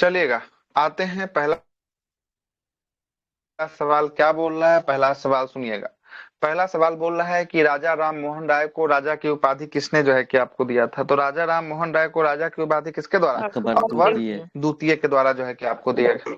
चलिएगा, आते हैं पहला सवाल क्या बोल रहा है। पहला सवाल सुनिएगा। पहला सवाल बोल रहा है कि राजा राम मोहन राय को राजा की उपाधि किसने जो है कि आपको दिया था। तो राजा राम मोहन राय को राजा की उपाधि किसके द्वारा? अकबर अकबर द्वितीय। द्वितीय के द्वारा जो है कि आपको दिया गया।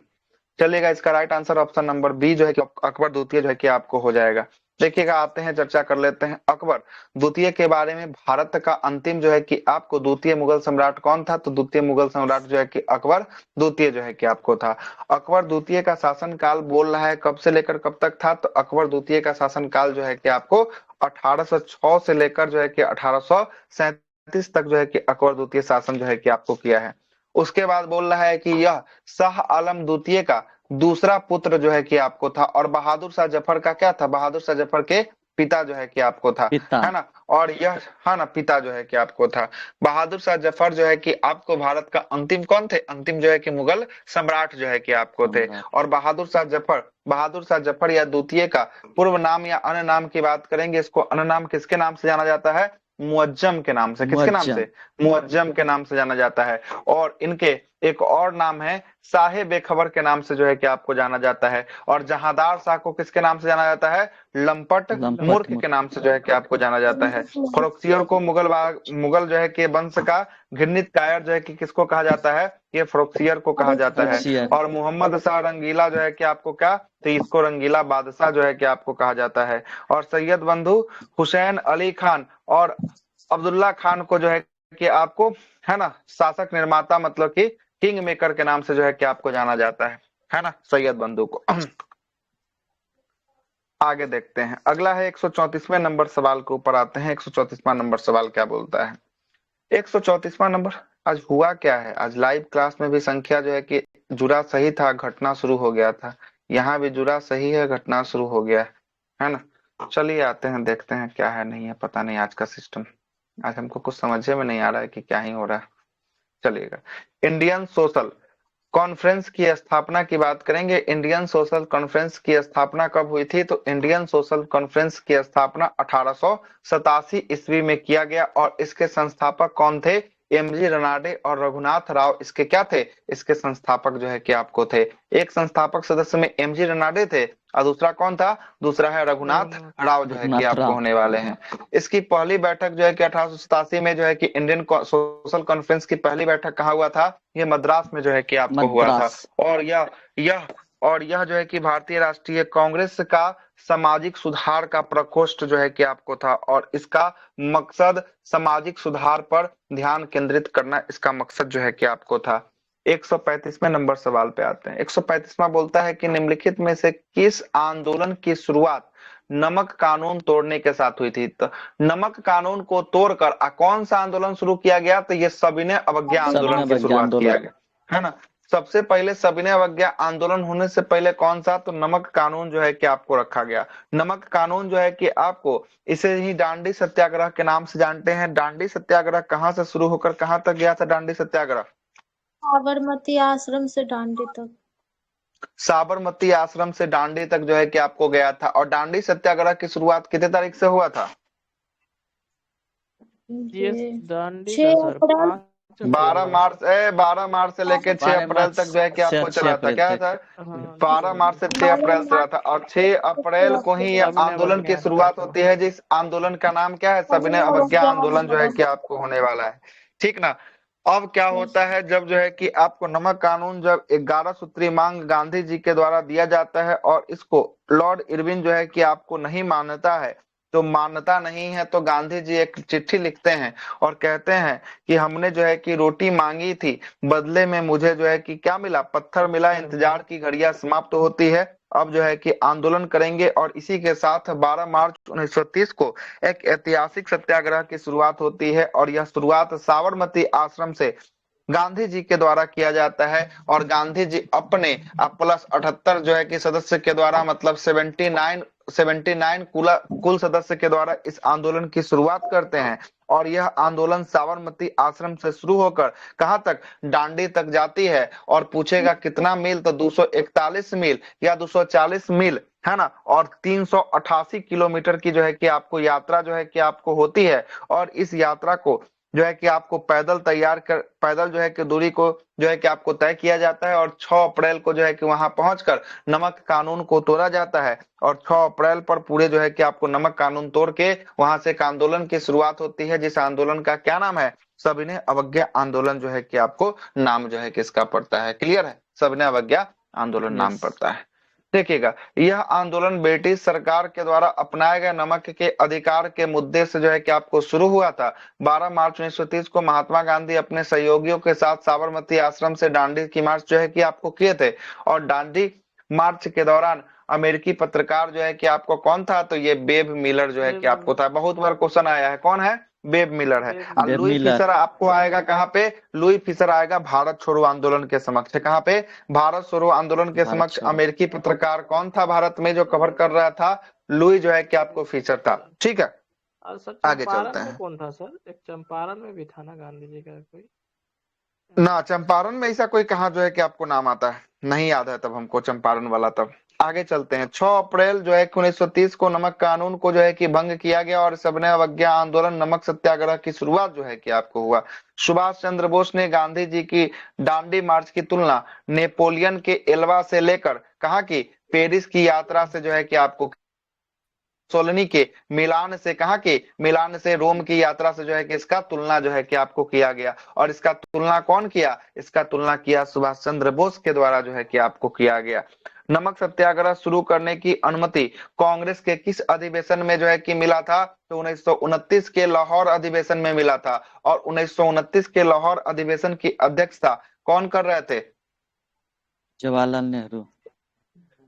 चलिएगा, इसका right answer option number B जो है कि अकबर द्वितीय जो है कि आपको हो जाएगा। देखिएगा, आते हैं चर्चा कर लेते हैं अकबर द्वितीय के बारे में। भारत का अंतिम जो है कि आपको द्वितीय मुगल सम्राट कौन था? तो द्वितीय मुगल सम्राट जो है कि अकबर द्वितीय जो है कि आपको था। अकबर द्वितीय का शासन काल बोल रहा है कब से लेकर कब तक था? तो अकबर द्वितीय का शासन काल जो है कि आपको 1806 से लेकर जो है कि 1837 तक जो है कि अकबर द्वितीय शासन जो है कि आपको किया है। उसके बाद बोल रहा है कि यह शाह आलम द्वितीय का दूसरा पुत्र जो है कि आपको था। और बहादुर शाह जफर का क्या था? बहादुर शाह जफर के पिता जो है कि आपको था, पिता। है ना। और यह, है ना, पिता जो है कि आपको था। बहादुर शाह जफर जो है कि आपको भारत का अंतिम कौन थे? अंतिम जो है कि मुगल सम्राट जो है कि आपको थे। और बहादुर शाह जफर या द्वितीय का पूर्व नाम या अन्य नाम की बात करेंगे, इसको अन्य नाम किसके नाम से जाना जाता है? मुअज्जम के नाम से। किसके नाम मुअज्जम। से? मुअज्जम के नाम से जाना जाता है। और इनके एक और नाम है साहे बेखबर के नाम से जो है कि आपको जाना जाता है। और जहांदार शाह को किसके नाम से जाना जाता है? लंपट लंपट मूर्ख के नाम से जो है कि आपको जाना जाता है। फरोख्तियर को मुगल जो है कि वंश का घृणित कायर जो है कि किसको कहा जाता है? ये फरोख्तियर को कहा जाता है। फरोख्तियर। और मोहम्मद शाह रंगीला जो है कि आपको क्या? तो इसको रंगीला बादशाह जो है कि आपको कहा जाता है। और सैयद बंधु हुसैन अली खान और अब्दुल्ला खान को जो है कि आपको, है ना, शासक निर्माता मतलब कि किंग मेकर के नाम से जो है कि आपको जाना जाता है ना, सैयद बंधु को। आगे देखते हैं, अगला है 134वें नंबर सवाल के ऊपर आते हैं। 134वां नंबर सवाल क्या बोलता है? 134वां नंबर, आज हुआ क्या है? आज लाइव क्लास में भी संख्या जो है कि जुड़ा सही था, घटना शुरू हो गया था। यहाँ भी जुड़ा सही है, घटना शुरू हो गया है ना। चलिए आते हैं, देखते हैं क्या है नहीं है, पता नहीं आज का सिस्टम। आज हमको कुछ समझे में नहीं आ रहा है कि क्या ही हो रहा है। चलिएगा, इंडियन सोशल कॉन्फ्रेंस की स्थापना की बात करेंगे। इंडियन सोशल कॉन्फ्रेंस की स्थापना कब हुई थी? तो इंडियन सोशल कॉन्फ्रेंस की स्थापना 1887 ईस्वी में किया गया। और इसके संस्थापक कौन थे? एमजी रनाडे और रघुनाथ राव इसके क्या थे? इसके संस्थापक जो है कि आपको थे। एक संस्थापक सदस्य में एमजी रनाडे थे और दूसरा कौन था? दूसरा है रघुनाथ राव जो है कि रघुनाथ आपको राव। होने वाले हैं। इसकी पहली बैठक जो है कि 1887 में जो है कि इंडियन सोशल कॉन्फ्रेंस की पहली बैठक कहाँ हुआ था? ये मद्रास में जो है कि आपको हुआ था। मद्रास। और यह और यह जो है कि भारतीय राष्ट्रीय कांग्रेस का सामाजिक सुधार का प्रकोष्ठ जो है कि आपको था। और इसका मकसद सामाजिक सुधार पर ध्यान केंद्रित करना इसका मकसद जो है कि आपको था। 135वें नंबर सवाल पे आते हैं। 135वां बोलता है कि निम्नलिखित में से किस आंदोलन की शुरुआत नमक कानून तोड़ने के साथ हुई थी? तो नमक कानून को तोड़कर कौन सा आंदोलन शुरू किया गया? तो ये सविनय अवज्ञा आंदोलन सविनय की अवज्ञा शुरुआत किया आंदोलन। गया, है ना। सबसे पहले सविनय अवज्ञा आंदोलन होने से पहले कौन सा? तो नमक कानून जो है कि आपको रखा गया। नमक कानून जो है कि आपको, इसे ही दांडी सत्याग्रह के नाम से जानते हैं। दांडी सत्याग्रह कहाँ से शुरू होकर कहाँ तक गया था? दांडी सत्याग्रह साबरमती आश्रम से दांडी तक। साबरमती आश्रम से दांडी तक जो है कि आपको गया था। और दांडी सत्याग्रह की शुरुआत कितने तारीख से हुआ था? ये दांडी का 6 सर अप्रैल 12 मार्च 12 मार्च से लेकर 6 12 अप्रैल मार्च तक जो है कि से आपको 6 चला था। अप्रैल क्या तक। था? हाँ 12 मार्च से 6 अप्रैल से रहा था। और 6 अप्रैल को ही यह सविनय आंदोलन की अवज्ञा शुरुआत होती है। जिस आंदोलन का नाम क्या है? सविनय अवज्ञा आंदोलन जो है कि आपको होने वाला है, ठीक ना। अब क्या होता है, जब जो है कि आपको नमक कानून, जब 11 सूत्री मांग गांधी जी के द्वारा दिया जाता है और इसको लॉर्ड इरविन जो है कि आपको नहीं मान्यता है, तो मान्यता नहीं है, तो गांधी जी एक चिट्ठी लिखते हैं और कहते हैं कि हमने जो है कि रोटी मांगी थी, बदले में मुझे जो है कि क्या मिला? पत्थर मिला। इंतजार की घड़ियां समाप्त होती है, अब जो है कि आंदोलन करेंगे। और इसी के साथ 12 मार्च 1930 को एक ऐतिहासिक सत्याग्रह की शुरुआत होती है। और यह शुरुआत साबरमती आश्रम से गांधी जी के द्वारा किया जाता है। और गांधी जी अपने प्लस 78 जो है कि सदस्य के द्वारा, मतलब 79 कुल सदस्य के द्वारा इस आंदोलन की शुरुआत करते हैं। और यह आंदोलन साबरमती आश्रम से शुरू होकर कहां तक? दांडी तक जाती है। और पूछेगा कितना मील? तो 241 मील या 240 मील, है ना। और 388 किलोमीटर की जो है कि आपको यात्रा जो है कि आपको होती है। और इस यात्रा को जो है कि आपको पैदल जो है कि दूरी को जो है कि आपको तय किया जाता है और 6 अप्रैल को जो है कि वहां पहुंचकर नमक कानून को तोड़ा जाता है और 6 अप्रैल पर पूरे जो है कि आपको नमक कानून तोड़ के वहां से एक आंदोलन की शुरुआत होती है, जिस आंदोलन का क्या नाम है? सविनय अवज्ञा आंदोलन जो है कि आपको नाम जो है किसका पड़ता है? क्लियर है? सविनय अवज्ञा आंदोलन नाम यस। पड़ता है। देखिएगा, यह आंदोलन ब्रिटिश सरकार के द्वारा अपनाए गए नमक के अधिकार के मुद्दे से जो है कि आपको शुरू हुआ था। 12 मार्च 1930 को महात्मा गांधी अपने सहयोगियों के साथ साबरमती आश्रम से दांडी की मार्च जो है कि आपको किए थे और दांडी मार्च के दौरान अमेरिकी पत्रकार जो है कि आपको कौन था? तो ये बेब मिलर जो है कि आपको था। बहुत बार क्वेश्चन आया है, कौन है? बेब मिलर है। और बेब लुई मिलर। फिशर आपको आएगा कहाँ पे? लुई फिशर आएगा भारत छोड़ो आंदोलन के समक्ष। कहाँ पे? भारत छोड़ो आंदोलन के भारत समक्ष। छोड़ो। अमेरिकी पत्रकार कौन था भारत में जो कवर कर रहा था? लुई जो है कि आपको फिशर था। ठीक है, और सर आगे चलते चंपारण में हैं। कौन था सर? एक चंपारण में भी था ना गांधी जी का कोई? ना, चंपारण में ऐसा कोई कहा जो है कि आपको नाम आता है? नहीं याद है तब हमको चंपारण वाला। तब आगे चलते हैं। 6 अप्रैल जो है कि 1930 को नमक कानून को जो है कि भंग किया गया और सविनय अवज्ञा आंदोलन नमक सत्याग्रह की शुरुआत जो है कि आपको हुआ। सुभाष चंद्र बोस ने गांधी जी की दांडी मार्च की तुलना नेपोलियन के एल्वा से लेकर कहा कि पेरिस की यात्रा से जो है कि आपको सोलनी के मिलान से, कहा कि मिलान से रोम की यात्रा से जो है कि इसका तुलना जो है कि आपको किया गया। और इसका तुलना कौन किया? इसका तुलना किया सुभाष चंद्र बोस के द्वारा जो है कि आपको किया गया। नमक सत्याग्रह शुरू करने की अनुमति कांग्रेस के किस अधिवेशन में जो है कि मिला था? तो 1929 के लाहौर अधिवेशन में मिला था। और 1929 के लाहौर अधिवेशन की अध्यक्षता कौन कर रहे थे? जवाहरलाल नेहरू।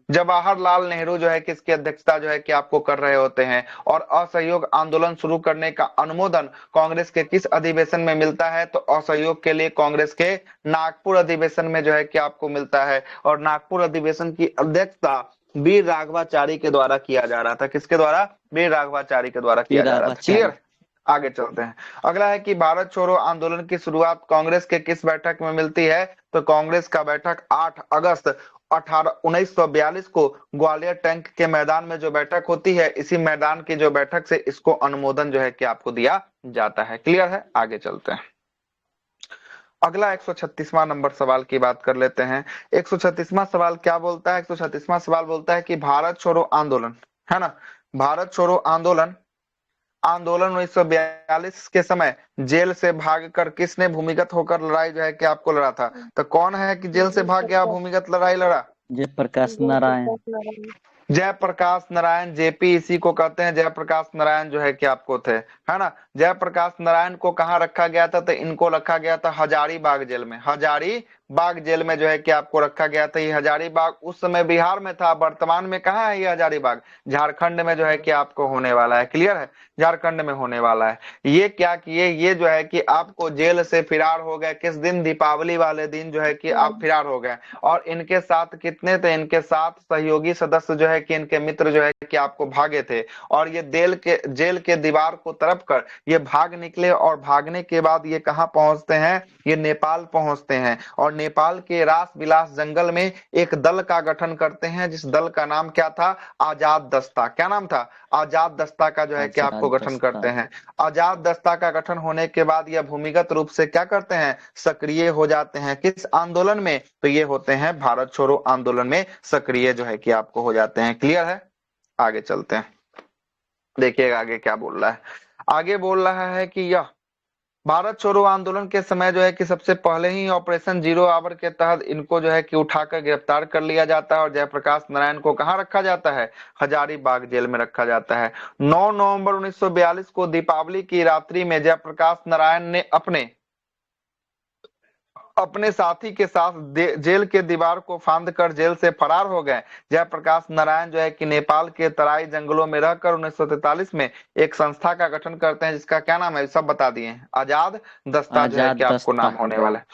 जवाहरलाल नेहरू जो है कि इसकी अध्यक्षता जो है कि आपको कर रहे होते हैं। और असहयोग आंदोलन शुरू करने का अनुमोदन कांग्रेस के किस अधिवेशन में मिलता है? तो असहयोग के लिए कांग्रेस के नागपुर अधिवेशन में जो है कि आपको मिलता है। और नागपुर अधिवेशन की अध्यक्षता वीर राघवाचारी के द्वारा किया जा रहा था। किसके द्वारा? वीर राघवाचारी के द्वारा किया जा रहा था। क्लियर? आगे चलते हैं। अगला है कि भारत छोड़ो आंदोलन की शुरुआत कांग्रेस के किस बैठक में मिलती है? तो कांग्रेस का बैठक 8 अगस्त 1942 को ग्वालियर टैंक के मैदान में जो बैठक होती है, इसी मैदान की जो बैठक से इसको अनुमोदन जो है कि आपको दिया जाता है। क्लियर है? आगे चलते हैं। अगला 136वां नंबर सवाल की बात कर लेते हैं। 136वां सवाल क्या बोलता है? 136वां सवाल बोलता है कि भारत छोड़ो आंदोलन, है ना, भारत छोड़ो आंदोलन 1942 के समय जेल से भागकर किसने भूमिगत होकर लड़ाई जो है कि आपको लड़ा था? तो कौन है कि जेल से भाग गया, भूमिगत लड़ाई लड़ा? जयप्रकाश नारायण। जयप्रकाश नारायण, जेपी इसी को कहते हैं। जयप्रकाश नारायण जो है कि आपको थे, है ना। जयप्रकाश नारायण को कहाँ रखा गया था? तो इनको रखा गया था हजारीबाग जेल में। हजारीबाग जेल में जो है कि आपको रखा गया था। ये हजारीबाग उस समय बिहार में था, वर्तमान में कहाँ है ये हजारीबाग? झारखंड में जो है कि आपको होने वाला है। क्लियर है? झारखंड में होने वाला है। ये क्या किए? ये जो है कि आपको जेल से फिरार हो गए। किस दिन? दीपावली वाले दिन जो है कि आप फिरार हो गए। और इनके साथ कितने थे? इनके साथ सहयोगी सदस्य जो है कि इनके मित्र जो है कि आपको भागे थे। और ये जेल के दीवार को तरफ कर ये भाग निकले और भागने के बाद ये कहाँ पहुंचते हैं? ये नेपाल पहुंचते हैं। और नेपाल के रास बिलास जंगल में एक दल का गठन करते हैं, जिस दल का नाम क्या था? आजाद दस्ता। क्या नाम था? आजाद दस्ता का जो है कि आपको गठन करते हैं। आजाद दस्ता का गठन होने के बाद यह भूमिगत रूप से क्या करते हैं? सक्रिय हो जाते हैं। किस आंदोलन में? तो ये होते हैं भारत छोड़ो आंदोलन में सक्रिय जो है कि आपको हो जाते हैं। क्लियर है? आगे चलते हैं, देखिएगा आगे क्या बोल रहा है। आगे बोल रहा है कि यह भारत छोड़ो आंदोलन के समय जो है कि सबसे पहले ही ऑपरेशन जीरो आवर के तहत इनको जो है कि उठाकर गिरफ्तार कर लिया जाता है। और जयप्रकाश नारायण को कहाँ रखा जाता है? हजारीबाग जेल में रखा जाता है। 9 नवंबर 1942 को दीपावली की रात्रि में जयप्रकाश नारायण ने अपने साथी के साथ जेल के दीवार को फांद कर जेल से फरार हो गए। जयप्रकाश नारायण जो है कि नेपाल के तराई जंगलों में रहकर 1943 में एक संस्था का गठन करते हैं, जिसका क्या नाम है? सब बता दिए, आजाद दस्ता जो है कि आपको नाम होने वाला है।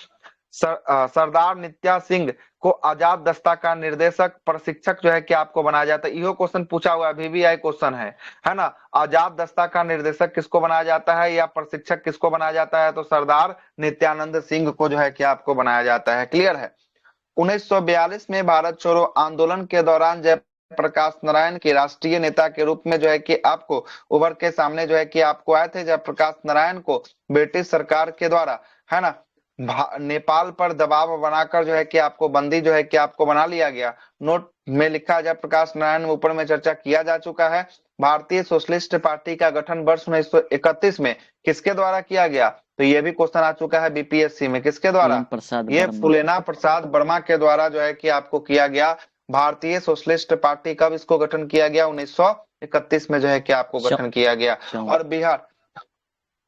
सरदार नित्या सिंह को आजाद दस्ता का निर्देशक प्रशिक्षक जो है कि आपको बनाया जाता है। यो क्वेश्चन पूछा हुआ है, VVI क्वेश्चन है ना। आजाद दस्ता का निर्देशक किसको बनाया जाता है या प्रशिक्षक किसको बनाया जाता है? तो सरदार नित्यानंद सिंह को जो है कि आपको बनाया जाता है। क्लियर है? 1942 में भारत छोड़ो आंदोलन के दौरान जयप्रकाश नारायण की राष्ट्रीय नेता के रूप में जो है कि आपको उभर के सामने जो है कि आपको आए थे। जयप्रकाश नारायण को ब्रिटिश सरकार के द्वारा, है ना, नेपाल पर दबाव बनाकर जो है कि आपको बंदी जो है कि आपको बना लिया गया। नोट में लिखा जयप्रकाश नारायण, ऊपर में चर्चा किया जा चुका है। भारतीय सोशलिस्ट पार्टी का गठन वर्ष 1931 में किसके द्वारा किया गया? तो ये भी क्वेश्चन आ चुका है बीपीएससी में, किसके द्वारा? ये फूलेना प्रसाद वर्मा के द्वारा जो है कि आपको किया गया। भारतीय सोशलिस्ट पार्टी कब इसको गठन किया गया? 1931 में जो है कि आपको गठन किया गया। और बिहार,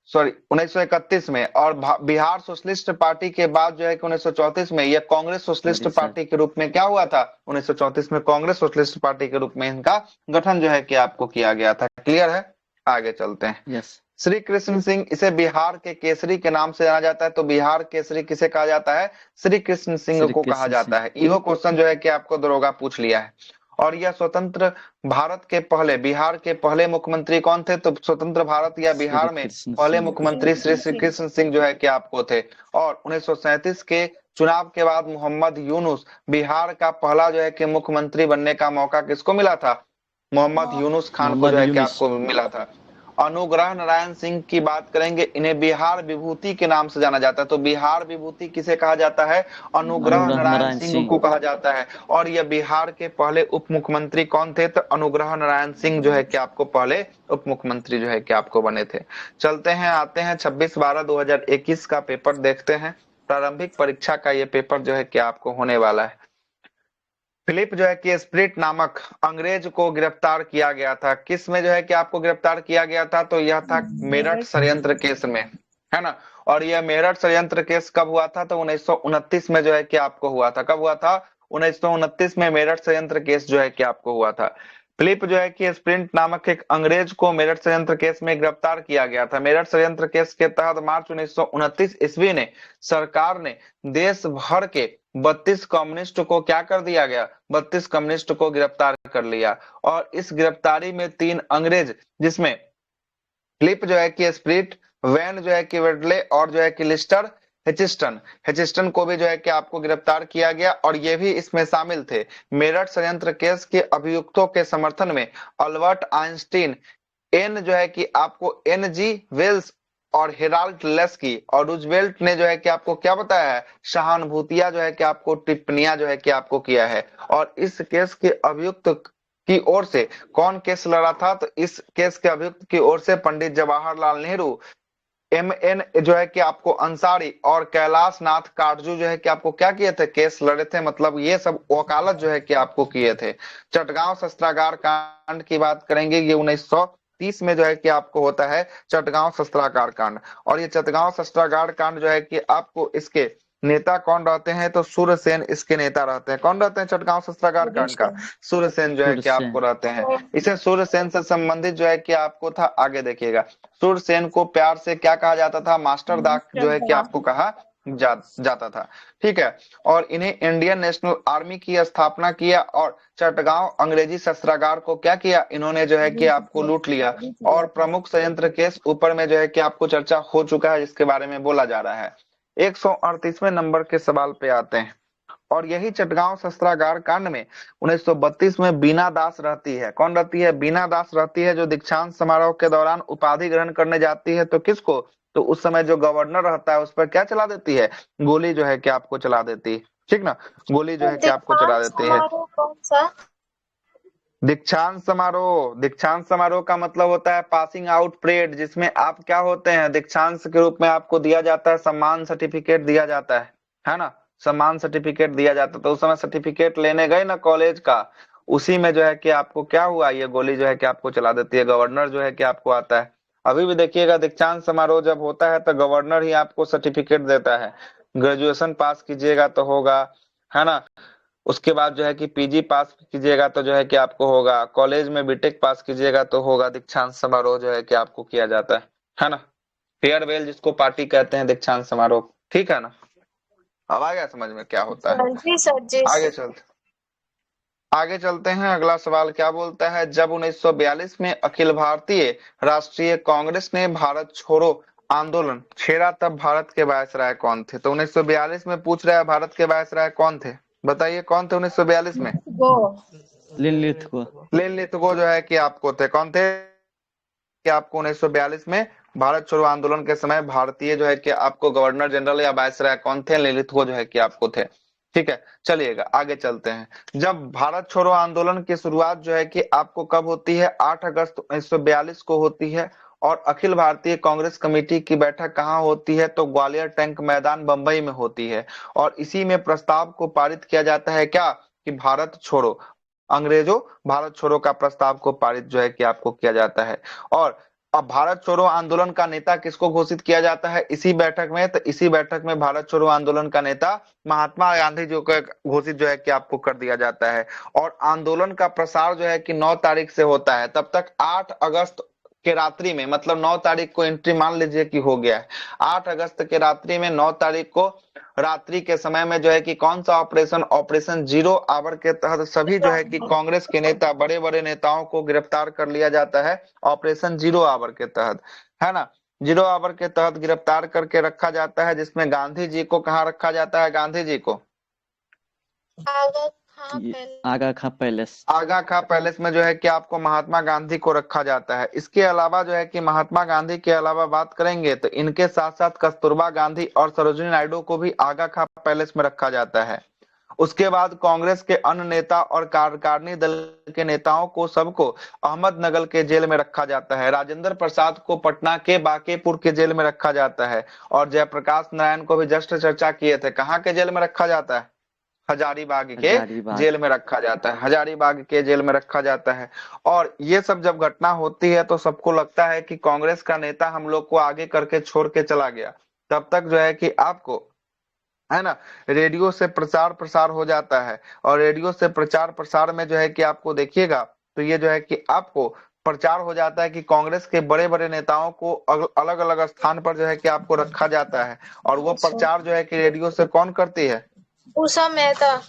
सॉरी 1931 में, और बिहार सोशलिस्ट पार्टी के बाद जो है कि 1934 में यह कांग्रेस सोशलिस्ट पार्टी के रूप में क्या हुआ था? 1934 में कांग्रेस सोशलिस्ट पार्टी के रूप में इनका गठन जो है कि आपको किया गया था। क्लियर है? आगे चलते हैं। यस। श्री कृष्ण सिंह, इसे बिहार के केसरी के नाम से जाना जाता है। तो बिहार केसरी किसे कहा जाता है? श्री कृष्ण सिंह को कहा जाता है। यह क्वेश्चन जो है कि आपको दरोगा पूछ लिया है। और यह स्वतंत्र भारत के पहले, बिहार के पहले मुख्यमंत्री कौन थे? तो स्वतंत्र भारत या बिहार में पहले मुख्यमंत्री श्री कृष्ण सिंह जो है कि आपको थे। और 1937 के चुनाव के बाद मोहम्मद यूनुस, बिहार का पहला जो है कि मुख्यमंत्री बनने का मौका किसको मिला था? मोहम्मद यूनुस खान को जो है कि आपको मिला था। अनुग्रह नारायण सिंह की बात करेंगे, इन्हें बिहार विभूति के नाम से जाना जाता है। तो बिहार विभूति किसे कहा जाता है? अनुग्रह नारायण सिंह को कहा जाता है। और यह बिहार के पहले उप मुख्यमंत्री कौन थे? तो अनुग्रह नारायण सिंह जो है कि आपको पहले उप मुख्यमंत्री जो है कि आपको बने थे। चलते हैं, आते हैं 26/12/2021 का पेपर देखते हैं। प्रारंभिक परीक्षा का ये पेपर जो है कि आपको होने वाला है। फिलिप जो है कि स्प्रिट नामक अंग्रेज को गिरफ्तार किया गया था। किस में जो है कि आपको गिरफ्तार किया गया था? तो यह था मेरठ षड्यंत्र केस में, है ना। और यह मेरठ षड्यंत्र केस कब हुआ था? तो 1929 में जो है कि आपको हुआ था। कब हुआ था? 1929 में मेरठ षड्यंत्र केस जो है कि आपको हुआ था। फिलिप जो है कि स्प्रिंट नामक एक अंग्रेज को मेरठ षड्यंत्र केस में गिरफ्तार किया गया था। मेरठ षड्यंत्र केस के तहत मार्च 1929 ईस्वी ने सरकार ने देश भर के 32 कम्युनिस्ट को क्या कर दिया गया? 32 कम्युनिस्ट को गिरफ्तार कर लिया। और इस गिरफ्तारी में 3 अंग्रेज, जिसमें फिलिप जो है कि स्प्रिट, वैन जो है कि वेडले, और जो है कि लिस्टर हेचिस्टन को भी जो है कि आपको गिरफ्तार किया गया। और ये भी इसमें शामिल थे। मेरठ षड्यंत्र केस के अभियुक्तों के समर्थन में अल्बर्ट आइंस्टीन, एन जो है कि आपको एन.जी. वेल्स और हेराल्ड लेस्की और रूजवेल्ट ने जो है कि आपको क्या बताया है? सहानुभूतियां जो है कि आपको टिप्पणियां जो है कि आपको किया है। और इस केस के अभियुक्त की ओर से कौन केस लड़ा था? तो इस केस के अभियुक्त की ओर से पंडित जवाहरलाल नेहरू, एम.एन. जो है कि आपको अंसारी और कैलाश नाथ काटजू जो है कि आपको क्या किए थे? केस लड़े थे। मतलब ये सब वकालत जो है कि आपको किए थे। चटगांव शस्त्रागार कांड की बात करेंगे, ये 1930 में जो है कि आपको होता है चटगांव शस्त्रागार कांड। और ये चटगांव शस्त्रागार कांड जो है कि आपको, इसके नेता कौन रहते हैं? तो सूर्यसेन इसके नेता रहते हैं। कौन रहते हैं चटगांव शस्त्रागार कांड का? सूर्यसेन जो है कि आपको रहते हैं। इसे सूर्यसेन से संबंधित जो है कि आपको था, आगे देखिएगा, सूर्यसेन को प्यार से क्या कहा जाता था? मास्टर दाग जो है कि आपको कहा जाता था। ठीक है। और इन्हें इंडियन नेशनल आर्मी की स्थापना किया और चटगांव अंग्रेजी शस्त्रागार को क्या किया? इन्होंने जो है कि आपको लूट लिया। और प्रमुख षड्यंत्र केस ऊपर में जो है कि आपको चर्चा हो चुका है, जिसके बारे में बोला जा रहा है। 138वें नंबर के सवाल पे आते हैं। और यही चटगांव शस्त्रागार कांड में 1932 में बीना दास रहती है। कौन रहती है? बीना दास रहती है, जो दीक्षांत समारोह के दौरान उपाधि ग्रहण करने जाती है। तो किसको? तो उस समय जो गवर्नर रहता है उस पर क्या चला देती है? गोली जो है कि आपको चला देती है। ठीक ना, गोली जो है कि आपको चला देती है। कौन सा? दीक्षांत समारोह का मतलब होता है पासिंग आउट परेड, जिसमें आप क्या होते हैं? दीक्षांत के रूप में आपको दिया जाता है, सम्मान सर्टिफिकेट दिया जाता है ना। सम्मान सर्टिफिकेट दिया जाता है। तो उस समय सर्टिफिकेट लेने गए ना कॉलेज का, उसी में जो है कि आपको क्या हुआ? ये गोली जो है कि आपको चला देती है। गवर्नर जो है कि आपको आता है। अभी भी देखिएगा, दीक्षांत समारोह जब होता है तो गवर्नर ही आपको सर्टिफिकेट देता है। ग्रेजुएशन पास कीजिएगा तो होगा, है ना। उसके बाद जो है कि पीजी पास कीजिएगा तो जो है कि आपको होगा। कॉलेज में बीटेक पास कीजिएगा तो होगा। दीक्षांत समारोह जो है कि आपको किया जाता है ना। फेयरवेल जिसको पार्टी कहते हैं, दीक्षांत समारोह। ठीक है ना। अब आ गया समझ में क्या होता है? आगे चलते हैं। अगला सवाल क्या बोलता है? जब 1942 में अखिल भारतीय राष्ट्रीय कांग्रेस ने भारत छोड़ो आंदोलन छेड़ा, तब भारत के वायसराय कौन थे? तो 1942 में पूछ रहा है, भारत के वायसराय कौन थे? बताइए कौन थे 1942 में? लिनलिथगो जो है कि आपको थे, कौन थे कि आपको 1942 में भारत छोड़ो आंदोलन के समय भारतीय जो है कि आपको गवर्नर जनरल या वायसराय कौन थे, लिनलिथगो जो है कि आपको थे। ठीक है, चलिएगा आगे चलते हैं। जब भारत छोड़ो आंदोलन की शुरुआत जो है कि आपको कब होती है, 8 अगस्त 1942 को होती है। और अखिल भारतीय कांग्रेस कमेटी की बैठक कहाँ होती है, तो ग्वालियर टैंक मैदान बंबई में होती है। और इसी में प्रस्ताव को पारित किया जाता है क्या, कि भारत छोड़ो, अंग्रेजों भारत छोड़ो का प्रस्ताव को पारित जो है कि आपको किया जाता है। और अब भारत छोड़ो आंदोलन का नेता किसको घोषित किया जाता है इसी बैठक में, तो इसी बैठक में भारत छोड़ो आंदोलन का नेता महात्मा गांधी जी को घोषित जो है कि आपको कर दिया जाता है। और आंदोलन का प्रसार जो है कि 9 तारीख से होता है, तब तक 8 अगस्त के रात्रि में, मतलब 9 तारीख को एंट्री मान लीजिए कि हो गया है, 8 अगस्त के रात्रि में 9 तारीख को रात्रि के समय में जो है कि कौन सा ऑपरेशन, ऑपरेशन जीरो आवर के तहत सभी जो है कि कांग्रेस के नेता, बड़े बड़े नेताओं को गिरफ्तार कर लिया जाता है, ऑपरेशन जीरो आवर के तहत, है ना। जीरो आवर के तहत गिरफ्तार करके रखा जाता है, जिसमें गांधी जी को कहाँ रखा जाता है, गांधी जी को आगा खां पैलेस, आगा खां पैलेस में जो है कि आपको महात्मा गांधी को रखा जाता है। इसके अलावा जो है कि महात्मा गांधी के अलावा बात करेंगे तो इनके साथ साथ कस्तूरबा गांधी और सरोजिनी नायडू को भी आगा खां पैलेस में रखा जाता है। उसके बाद कांग्रेस के अन्य नेता और कार्यकारिणी दल के नेताओं को सबको अहमदनगर के जेल में रखा जाता है। राजेंद्र प्रसाद को पटना के बांकीपुर के जेल में रखा जाता है। और जयप्रकाश नारायण को भी जस्ट चर्चा किए थे, कहाँ के जेल में रखा जाता है, हजारीबाग के जेल में रखा जाता है, हजारीबाग के जेल में रखा जाता है। और ये सब जब घटना होती है तो सबको लगता है कि कांग्रेस का नेता हम लोग को आगे करके छोड़ के चला गया। तब तक जो है कि आपको, है ना, रेडियो से प्रचार प्रसार हो जाता है। और रेडियो से प्रचार प्रसार में जो है कि आपको देखिएगा तो ये जो है कि आपको प्रचार हो जाता है कि कांग्रेस के बड़े बड़े नेताओं को अलग अलग स्थान पर जो है कि आपको रखा जाता है। और वो प्रचार जो है कि रेडियो से कौन करती है, उषा मेहता,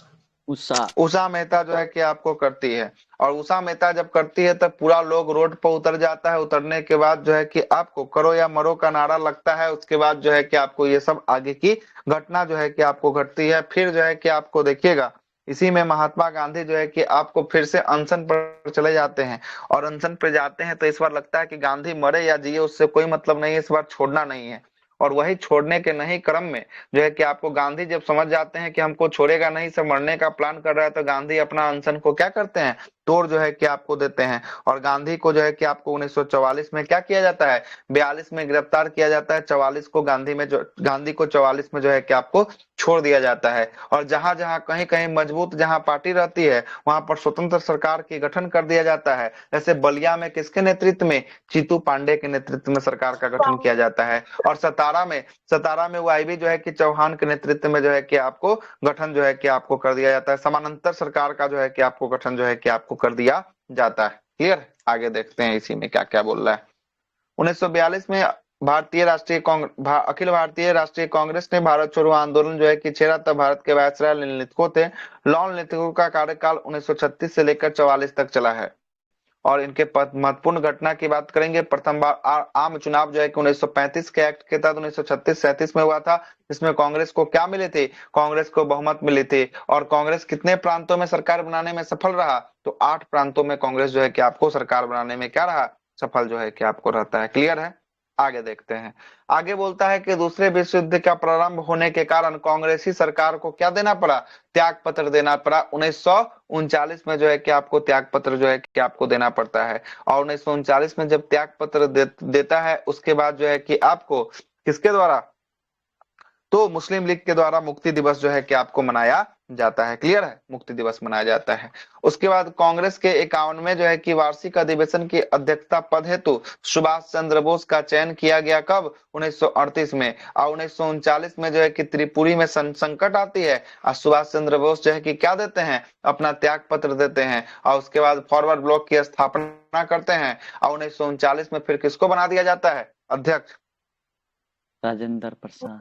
उषा मेहता जो है कि आपको करती है। और उषा मेहता जब करती है तब पूरा लोग रोड पर उतर जाता है। उतरने के बाद जो है कि आपको करो या मरो का नारा लगता है। उसके बाद जो है कि आपको ये सब आगे की घटना जो है कि आपको घटती है। फिर जो है कि आपको देखिएगा इसी में महात्मा गांधी जो है कि आपको फिर से अनशन पर चले जाते हैं। और अनशन पर जाते हैं तो इस बार लगता है कि गांधी मरे या जिए उससे कोई मतलब नहीं है, इस बार छोड़ना नहीं है। और वही छोड़ने के नहीं क्रम में जो है कि आपको गांधी जब समझ जाते हैं कि हमको छोड़ेगा नहीं, सब मरने का प्लान कर रहा है, तो गांधी अपना अनशन को क्या करते हैं, तोड़ जो है कि आपको देते हैं। और गांधी को जो है कि आपको 1944 में क्या किया जाता है, 42 में गिरफ्तार किया जाता है, 44 को गांधी को 44 में जो है कि आपको छोड़ दिया जाता है। और जहां जहां कहीं कहीं मजबूत जहां पार्टी रहती है वहां पर स्वतंत्र सरकार की गठन कर दिया जाता है। जैसे बलिया में किसके नेतृत्व में, जीतू पांडे के नेतृत्व में सरकार का गठन किया जाता है। और सतारा में वाईबी जो है कि चौहान के नेतृत्व में जो है कि आपको गठन जो है कि आपको कर दिया जाता है। समानांतर सरकार का जो है कि आपको गठन जो है कि आपको कर दिया जाता है। क्लियर, आगे देखते हैं इसी में क्या क्या बोल रहा है। 1942 में अखिल भारतीय राष्ट्रीय कांग्रेस ने भारत छोड़ो आंदोलन जो है कि छेड़ा, तब भारत के वायसराय लिनलिथगो थे। लिनलिथगो का कार्यकाल 1936 से लेकर 44 तक चला है। और इनके महत्वपूर्ण घटना की बात करेंगे, प्रथम बार आम चुनाव जो है कि 1935 के एक्ट के तहत 1936-37 में हुआ था, जिसमें कांग्रेस को क्या मिले थे, कांग्रेस को बहुमत मिले थे। और कांग्रेस कितने प्रांतों में सरकार बनाने में सफल रहा, तो 8 प्रांतों में कांग्रेस जो है कि आपको सरकार बनाने में क्या रहा, सफल जो है कि आपको रहता है। क्लियर है, आगे देखते हैं। आगे बोलता है कि दूसरे विश्व युद्ध का प्रारंभ होने के कारण कांग्रेसी सरकार को क्या देना पड़ा, त्याग पत्र देना पड़ा। 1939 में जो है कि आपको त्याग पत्र जो है कि आपको देना पड़ता है। और 1939 में जब त्याग पत्र देता है, उसके बाद जो है कि आपको किसके द्वारा, तो मुस्लिम लीग के द्वारा मुक्ति दिवस जो है कि आपको मनाया जाता है। क्लियर है, मुक्ति दिवस मनाया जाता है। उसके बाद कांग्रेस के 51वें जो है कि वार्षिक अधिवेशन की अध्यक्षता पद हेतु सुभाष चंद्र बोस का चयन किया गया, कब, 1938 में। और 1939 में जो है कि त्रिपुरी में संकट आती है और सुभाष चंद्र बोस जो है कि क्या देते हैं, अपना त्याग पत्र देते हैं। और उसके बाद फॉरवर्ड ब्लॉक की स्थापना करते हैं। और 1939 में फिर किसको बना दिया जाता है अध्यक्ष, राजेंद्र प्रसाद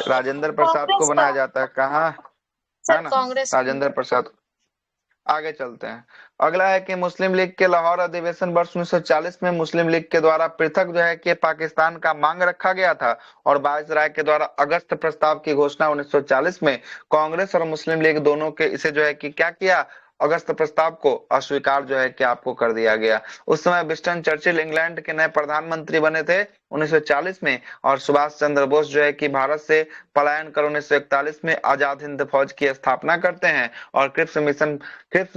राजेंद्र प्रसाद को बनाया जाता है। कहाँ, है ना, राजेंद्र प्रसाद। आगे चलते हैं। अगला है कि मुस्लिम लीग के लाहौर अधिवेशन वर्ष 1940 में मुस्लिम लीग के द्वारा पृथक जो है कि पाकिस्तान का मांग रखा गया था और वायसराय के द्वारा अगस्त प्रस्ताव की घोषणा 1940 में कांग्रेस और मुस्लिम लीग दोनों के इसे जो है कि क्या किया, अगस्त प्रस्ताव को अस्वीकार जो है कि आपको कर दिया गया। उस समय विंस्टन चर्चिल इंग्लैंड के नए प्रधानमंत्री बने थे 1940 में और सुभाष चंद्र बोस जो है कि भारत से पलायन कर 1941 में आजाद हिंद फौज की स्थापना करते हैं और क्रिप्स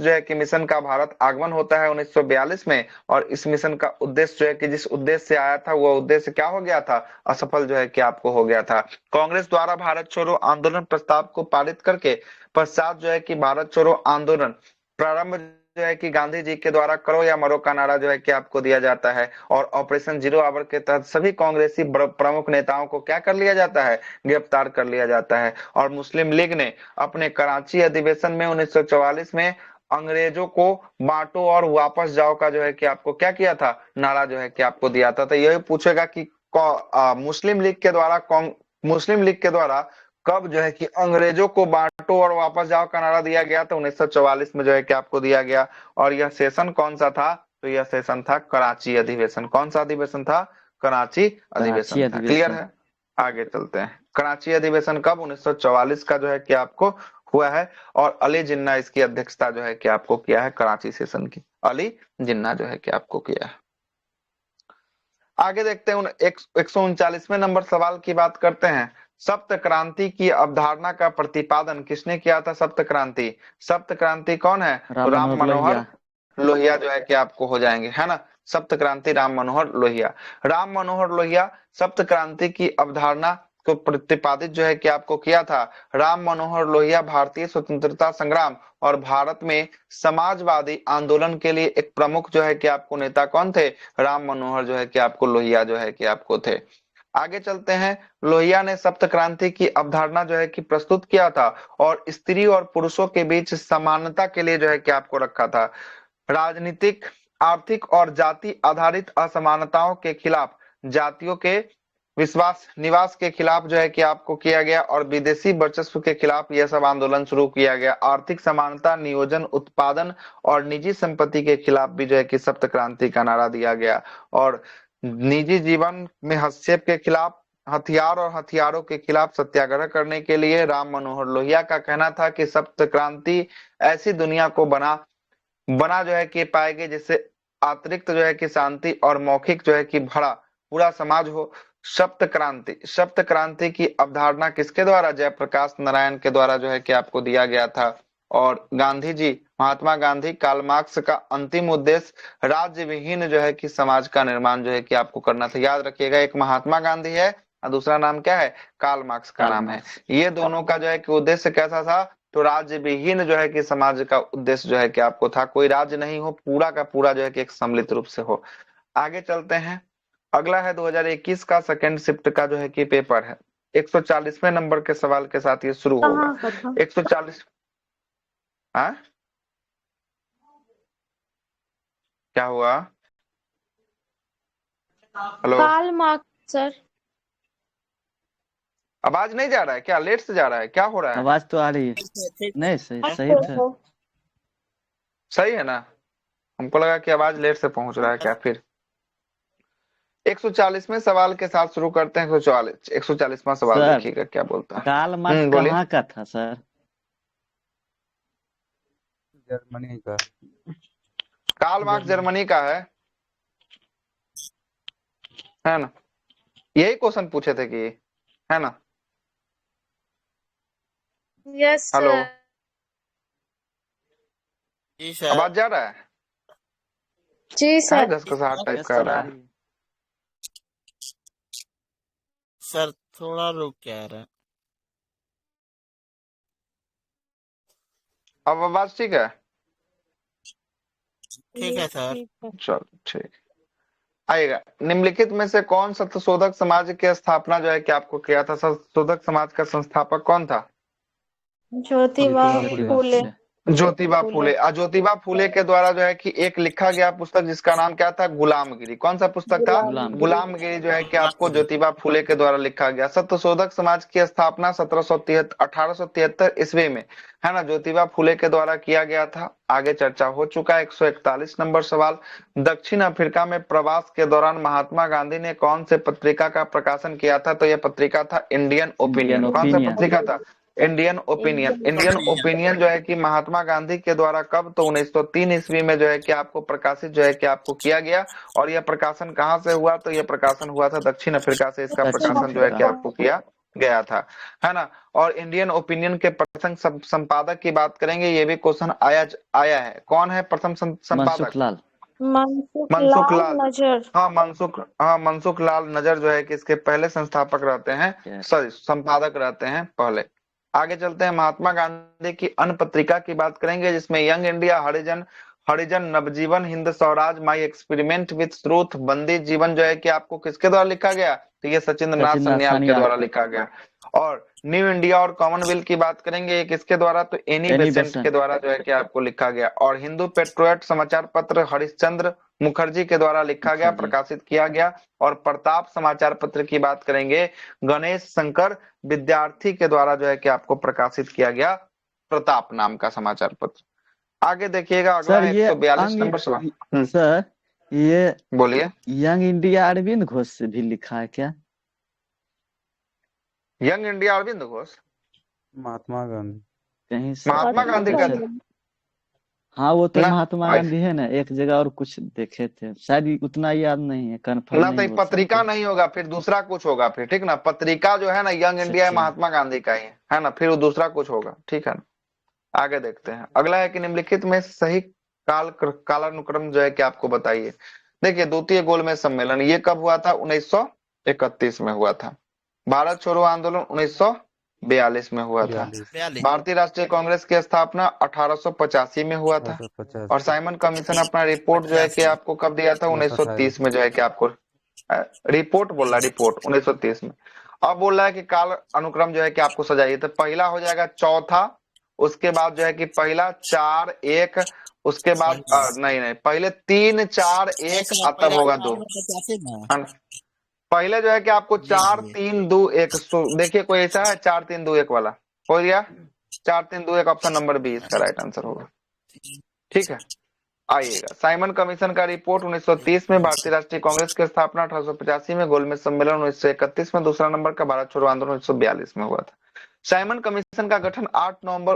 जो है कि मिशन का भारत आगमन होता है 1942 में और इस मिशन का उद्देश्य जो है कि जिस उद्देश्य से आया था वो उद्देश्य क्या हो गया था, असफल जो है कि आपको हो गया था। कांग्रेस द्वारा भारत छोड़ो आंदोलन प्रस्ताव को पारित करके पश्चात जो है कि भारत छोड़ो आंदोलन प्रारंभ जो है कि गांधी जी के द्वारा करो या मरो का नारा जो है कि आपको दिया जाता है और ऑपरेशन जीरो आवर के तहत सभी कांग्रेसी प्रमुख नेताओं को क्या कर लिया जाता है, गिरफ्तार कर लिया जाता है। और मुस्लिम लीग ने अपने कराची अधिवेशन में 1944 में अंग्रेजों को बांटो और वापस जाओ का जो है कि आपको क्या किया था, नारा जो है कि आपको दिया था। तो यही पूछेगा कि मुस्लिम लीग के द्वारा कब जो है कि अंग्रेजों को बांटो और वापस जाओ का नारा दिया गया, तो 1944 में जो है कि आपको दिया गया। और यह सेशन कौन सा था, तो यह सेशन था कराची अधिवेशन। कौन सा अधिवेशन था, कराची अधिवेशन था। क्लियर है, आगे चलते हैं। कराची अधिवेशन कब, 1944 का जो है कि आपको हुआ है और अली जिन्ना इसकी अध्यक्षता जो है कि आपको किया है कराची सेशन की, अली जिन्ना जो है कि आपको किया है। आगे देखते हैं 139वें नंबर सवाल की बात करते हैं। सप्त क्रांति की अवधारणा का प्रतिपादन किसने किया था? सप्त क्रांति कौन है? तो राम मनोहर लोहिया जो है कि आपको हो जाएंगे, है ना। सप्त क्रांति राम मनोहर लोहिया सप्त क्रांति की अवधारणा को प्रतिपादित जो है कि आपको किया था। राम मनोहर लोहिया भारतीय स्वतंत्रता संग्राम और भारत में समाजवादी आंदोलन के लिए एक प्रमुख जो है कि आपको नेता कौन थे? राम मनोहर जो है कि आपको लोहिया जो है कि आपको थे। आगे चलते हैं। लोहिया ने सप्त क्रांति की अवधारणा जो है कि प्रस्तुत किया था और स्त्री और पुरुषों के बीच समानता के लिए जो है कि आपको रखा था। राजनीतिक, आर्थिक और जाति आधारित असमानताओं के खिलाफ, जातियों के निवास के खिलाफ जो है कि आपको किया गया और विदेशी वर्चस्व के खिलाफ यह सब आंदोलन शुरू किया गया। आर्थिक समानता, नियोजन, उत्पादन और निजी संपत्ति के खिलाफ भी जो है कि सप्त क्रांति का नारा दिया गया और निजी जीवन में हस्तक्षेप के खिलाफ, हथियार और हथियारों के खिलाफ सत्याग्रह करने के लिए राम मनोहर लोहिया का कहना था कि सप्त क्रांति ऐसी दुनिया को बना जो है कि पाएगी जिससे अतिरिक्त जो है कि शांति और मौखिक जो है कि भरा पूरा समाज हो। सप्त क्रांति की अवधारणा किसके द्वारा? जयप्रकाश नारायण के द्वारा जो है कि आपको दिया गया था। और गांधी जी, महात्मा गांधी, कार्ल मार्क्स का अंतिम उद्देश्य राज्य विहीन जो है कि समाज का निर्माण जो है कि आपको करना था। याद रखिएगा, एक महात्मा गांधी है और दूसरा नाम क्या है? कार्ल मार्क्स का नाम है। ये दोनों का जो है कि उद्देश्य कैसा था? तो राज्य विहीन जो है कि समाज का उद्देश्य जो है कि आपको था, कोई राज्य नहीं हो, पूरा का पूरा जो है कि एक सम्मिलित रूप से हो। आगे चलते हैं। अगला है 2021 का सेकंड शिफ्ट का जो है कि पेपर है। 140वें नंबर के सवाल के साथ ये शुरू होगा। 140। हाँ, क्या हुआ? Hello, Karl Marx sir. आवाज नहीं जा रहा है क्या? लेट से जा रहा है, क्या हो रहा है? आवाज तो आ रही है। नहीं, सही था। सही है ना? हमको लगा कि आवाज लेट से पहुंच रहा है क्या फिर। 140वें सवाल के साथ शुरू करते हैं। 140वां सवाल देखिएगा क्या बोलता है। कार्ल मार्क्स कहाँ का था सर? जर्मनी का। कार्ल मार्क्स जर्मनी का है ना? यही क्वेश्चन पूछे थे कि, है ना? यस हेलो, जी सर। आवाज जा रहा है? जी सर। घसघसाहट टाइप कर रहा है सर, थोड़ा रुक क्या रहा है। अब आवाज ठीक है? ठीक है सर। चलो ठीक। आएगा। निम्नलिखित में से कौन सत्यशोधक समाज की स्थापना जो है कि आपको किया था? सत्यशोधक समाज का संस्थापक कौन था? ज्योतिबा फूले। ज्योतिबा फूले। ज्योतिबा फूले के द्वारा जो है कि एक लिखा गया पुस्तक जिसका नाम क्या था, गुलामगिरी। कौन सा पुस्तक था? गुलामगिरी। गुलामगिरी जो है कि आपको गुलामगिरी। ज्योतिबा फूले के द्वारा लिखा गया। सत्यशोधक समाज की स्थापना 1873 ईस्वी में, है ना, ज्योतिबा फूले के द्वारा किया गया था। आगे चर्चा हो चुका है। 141 नंबर सवाल, दक्षिण अफ्रीका में प्रवास के दौरान महात्मा गांधी ने कौन से पत्रिका का प्रकाशन किया था? तो यह पत्रिका था इंडियन इंडियन ओपिनियन। कौन सा ओपिनियन। पत्रिका था? Indian opinion. Indian opinion. Opinion जो है कि महात्मा गांधी के द्वारा कब? तो 1903 ईस्वी में जो है कि आपको प्रकाशित जो है कि आपको किया गया। और यह प्रकाशन कहाँ से हुआ? तो यह प्रकाशन हुआ था दक्षिण अफ्रीका से, इसका दक्षिण प्रकाशन जो है कि अफ्रीका। आपको किया गया था, है ना। और इंडियन ओपिनियन के प्रथम संपादक की बात करेंगे, ये भी क्वेश्चन आया आया है। कौन है प्रथम संपादक? मनसुख लाल। मनसुख मनसुख लाल लाल। नजर। हाँ, मनसुख लाल नजर जो है कि इसके पहले संस्थापक रहते हैं, Yes. सॉरी संपादक रहते हैं पहले। आगे चलते हैं, महात्मा गांधी की अन्य पत्रिका की बात करेंगे जिसमें young India, Harijan, Harijan Navajivan, Hind Swaraj, my experiment with truth, Bandi Jeevan जो है कि आपको किसके द्वारा लिखा गया? तो ये सचिंद्र नाथ सचिन नाथ सन्याल के सान्याल। द्वारा लिखा गया। और न्यू इंडिया और कॉमनवेल्थ की बात करेंगे, ये किसके द्वारा? तो एनी एनी बेसेंट बेसेंट। के द्वारा जो है कि आपको लिखा गया। और हिंदू पेट्रियट समाचार पत्र हरिश्चंद्र मुखर्जी के द्वारा लिखा गया, मुखर्जी। प्रकाशित किया गया। और प्रताप समाचार पत्र की बात करेंगे, गणेश शंकर विद्यार्थी के द्वारा जो है कि आपको प्रकाशित किया गया, प्रताप नाम का समाचार पत्र। आगे देखिएगा, अगला सर है ये 142 नंबर सवाल। सर ये बोलिए। यंग इंडिया अरविंद घोष से भी लिखा है क्या? Young India Arvind Ghosh Mahatma Gandhi. कहीं से महात्मा पढ़ गांधी का अच्छा। हाँ वो तो ना महात्मा गांधी है ना, एक जगह और कुछ देखे थे शायद, उतना याद नहीं है, कंफर्म ना, तो नहीं ये बोल पत्रिका सकते। नहीं होगा, फिर दूसरा कुछ होगा फिर, ठीक ना। पत्रिका जो है ना यंग अच्छा इंडिया है, अच्छा। महात्मा गांधी का ही है ना, फिर वो दूसरा कुछ होगा, ठीक है ना। आगे देखते हैं, अगला है कि निम्नलिखित में सही कालानुक्रम जो है कि आपको बताइए। देखिए, द्वितीय गोलमेज सम्मेलन ये कब हुआ था? 1931 में हुआ था। भारत छोड़ो आंदोलन 1942 में हुआ था। 42। 42। भारतीय राष्ट्रीय कांग्रेस की स्थापना 1885 में हुआ था। 1850। और साइमन कमीशन अपना रिपोर्ट जो है कि 85। आपको कब दिया था? 1930 में जो है कि आपको रिपोर्ट बोल रहा है, रिपोर्ट 1930 में। अब बोल रहा है कि काल अनुक्रम जो है कि आपको सजाइए। तो पहला हो जाएगा चौथा, उसके बाद जो है कि पहला 4 1, उसके बाद नहीं नहीं, पहले 3 4 1 सर तब पहले होगा 2। 85 में। है ना? पहले जो है कि आपको जी 4 जी। 3 2 1, देखिए कोई ऐसा है 4 3 2 1 वाला? हो गया 4 3 2 1, ऑप्शन नंबर बी इसका राइट आंसर होगा, ठीक है। आइएगा, साइमन कमीशन का रिपोर्ट 1930 में, भारतीय राष्ट्रीय कांग्रेस की स्थापना 1885 में, गोलमेज सम्मेलन 1931 में, दूसरा नंबर का भारत छोड़ो आंदोलन 1942 में हुआ था। साइमन कमीशन का गठन 8 नवंबर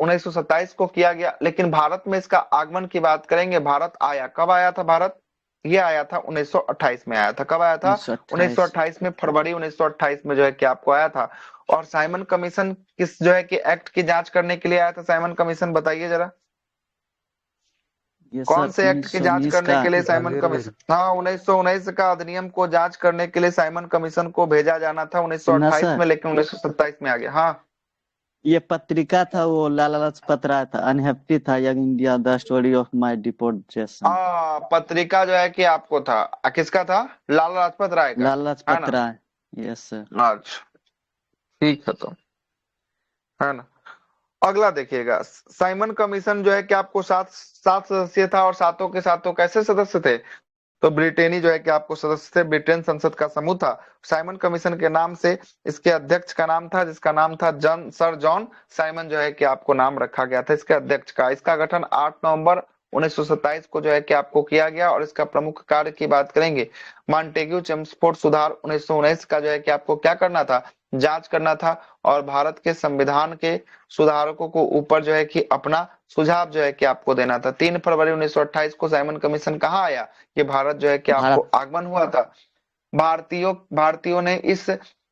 1927 को किया गया, लेकिन भारत में इसका आगमन की बात करेंगे। भारत आया कब? आया था भारत, ये आया था 1928 में आया था। कब आया था? 1928। 1928 में, फरवरी 1928 में जो है कि आपको आया था। और साइमन कमीशन किस जो है कि एक्ट की जांच करने के लिए आया था साइमन कमीशन? बताइए जरा, ये कौन सर से एक्ट की जांच 1919 करने का। के लिए साइमन बंदेल कमीशन? हाँ, 1919 का अधिनियम को जांच करने के लिए साइमन कमीशन को भेजा जाना था सुनना 1928 सर, में, लेकिन 1927 में आ गया। हाँ, ये पत्रिका था वो लाला लाजपत राय था, अनहैप्पी था, young India the story of my deportation. पत्रिका जो है कि आपको था, किसका था? लाला लाजपत राय का, लाला है लाजपत ना। राय। Yes sir. अच्छा, ठीक है, तो है ना। अगला देखिएगा, साइमन कमीशन जो है कि आपको सात सदस्य था, और सातों के सातों कैसे सदस्य थे? तो ब्रिटेनी जो है कि आपको सदस्य थे, ब्रिटेन संसद का समूह था। साइमन कमीशन के नाम से इसके अध्यक्ष का नाम था, जिसका नाम था सर जॉन साइमन जो है कि आपको नाम रखा गया था इसके अध्यक्ष का। इसका गठन 8 नवंबर 1927 को जो है कि आपको किया गया। और इसका प्रमुख कार्य की बात करेंगे, मॉन्टेग्यू चेम्सफोर्ड सुधार 1919 का जो है कि आपको क्या करना था? जांच करना था। और भारत के संविधान के सुधारकों को ऊपर जो है कि अपना सुझाव जो है कि आपको देना था। 3 फरवरी 1928 को साइमन कमीशन कहाँ आया? कि भारत जो है कि आपको भारत। आगमन हुआ था। भारतीयों ने इस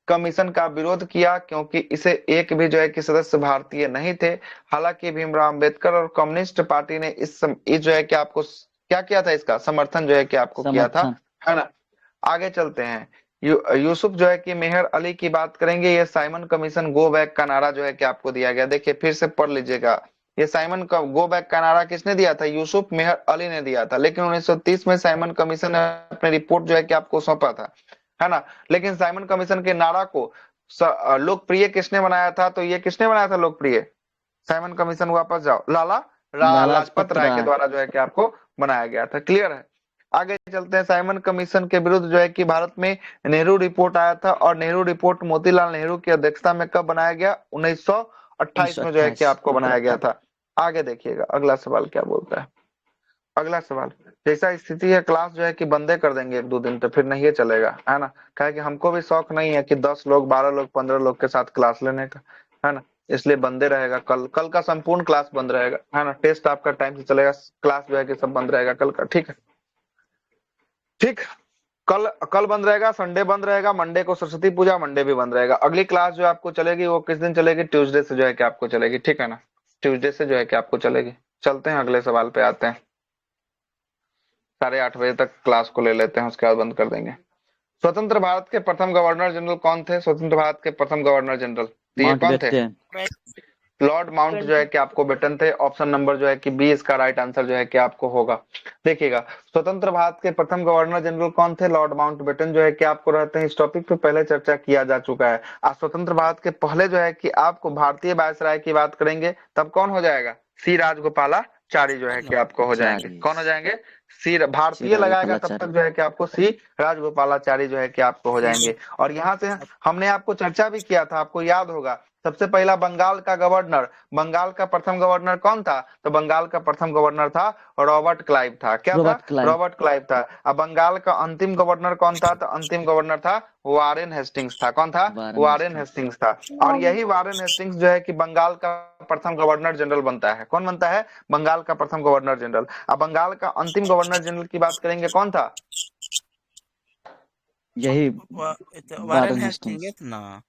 कमीशन का विरोध किया, क्योंकि इसे एक भी जो है कि सदस्य भारतीय नहीं थे। हालांकि भीमराव अंबेडकर और कम्युनिस्ट पार्टी ने इस जो है कि आपको क्या किया था? इसका समर्थन जो है कि आपको किया था, समर्थन। है ना। आगे चलते हैं, यूसुफ जो है कि मेहर अली की बात करेंगे। ये साइमन कमीशन गो बैक का नारा जो है कि आपको दिया गया। देखिए फिर से पढ़ लीजिएगा, ये साइमन का गो बैक का नारा किसने दिया था? यूसुफ मेहर अली ने दिया था। लेकिन 1930 में साइमन कमीशन ने अपनी रिपोर्ट जो है कि आपको सौंपा था, है ना। लेकिन साइमन कमीशन के नारा को लोकप्रिय किसने बनाया था? तो ये किसने बनाया था लोकप्रिय? साइमन कमीशन वापस जाओ, लाला लाला लाजपत राय के राय। द्वारा जो है कि आपको बनाया गया था। क्लियर है? आगे चलते हैं। साइमन कमीशन के विरुद्ध जो है कि भारत में नेहरू रिपोर्ट आया था, और नेहरू रिपोर्ट मोतीलाल नेहरू की अध्यक्षता में कब बनाया गया? 1928 में जो है कि 1928। आपको बनाया गया था। आगे देखिएगा अगला सवाल क्या बोलता है। अगला सवाल, जैसा स्थिति है क्लास जो है कि बंदे कर देंगे 1-2 दिन, तो फिर नहीं ये चलेगा, है ना? कहे कि हमको भी शौक नहीं है कि 10 लोग 12 लोग 15 लोग के साथ क्लास लेने का, है ना? इसलिए बंदे रहेगा। कल का संपूर्ण क्लास बंद रहेगा, है ना? टेस्ट आपका टाइम से चलेगा, क्लास जो है कि सब बंद रहेगा कल का। ठीक है, ठीक। कल बंद रहेगा, संडे बंद रहेगा, मंडे को सरस्वती पूजा, मंडे भी बंद रहेगा। अगली क्लास जो आपको चलेगी वो किस दिन चलेगी? ट्यूसडे से जो है कि आपको चलेगी। ठीक है ना? ट्यूसडे से जो है कि आपको चलेगी। चलते हैं अगले सवाल पे आते हैं। 8:30 बजे तक क्लास को ले लेते हैं, उसके बाद बंद कर देंगे। स्वतंत्र भारत के प्रथम गवर्नर जनरल कौन थे? स्वतंत्र भारत के प्रथम गवर्नर जनरल तो ये कौन थे? माउंटबेटन। लॉर्ड माउंट जो है कि आपको बेटन थे। ऑप्शन नंबर जो है कि बी इसका राइट आंसर जो है कि आपको होगा। देखिएगा, स्वतंत्र भारत के प्रथम गवर्नर जनरल कौन थे? लॉर्ड माउंट बेटन जो है कि आपको रहते हैं। इस टॉपिक पे पहले चर्चा किया जा चुका है। आज स्वतंत्र भारत के पहले जो है कि आपको भारतीय वायसराय की बात करेंगे, तब कौन हो जाएगा? सी राजगोपालाचारी जो है कि आपको हो जाएंगे। कौन हो जाएंगे? सी भारतीय लगाएगा तब तक जो है कि आपको सी राजगोपालाचारी जो है कि आपको हो जाएंगे। और यहाँ से हमने आपको चर्चा भी किया था, आपको याद होगा। सबसे पहला बंगाल का गवर्नर, बंगाल का प्रथम गवर्नर कौन था? तो बंगाल का प्रथम गवर्नर था रॉबर्ट क्लाइव था। क्या था? रॉबर्ट क्लाइव था। अब बंगाल का अंतिम गवर्नर कौन था? तो अंतिम गवर्नर था वारेन हेस्टिंग्स था। कौन था? वारेन हेस्टिंग्स था। और यही वारेन हेस्टिंग्स जो है कि बंगाल का प्रथम गवर्नर जनरल बनता है। कौन बनता है? बंगाल का प्रथम गवर्नर जनरल। अब बंगाल का अंतिम गवर्नर जनरल की बात करेंगे, कौन था? यही वारेन हेस्टिंग्स ना।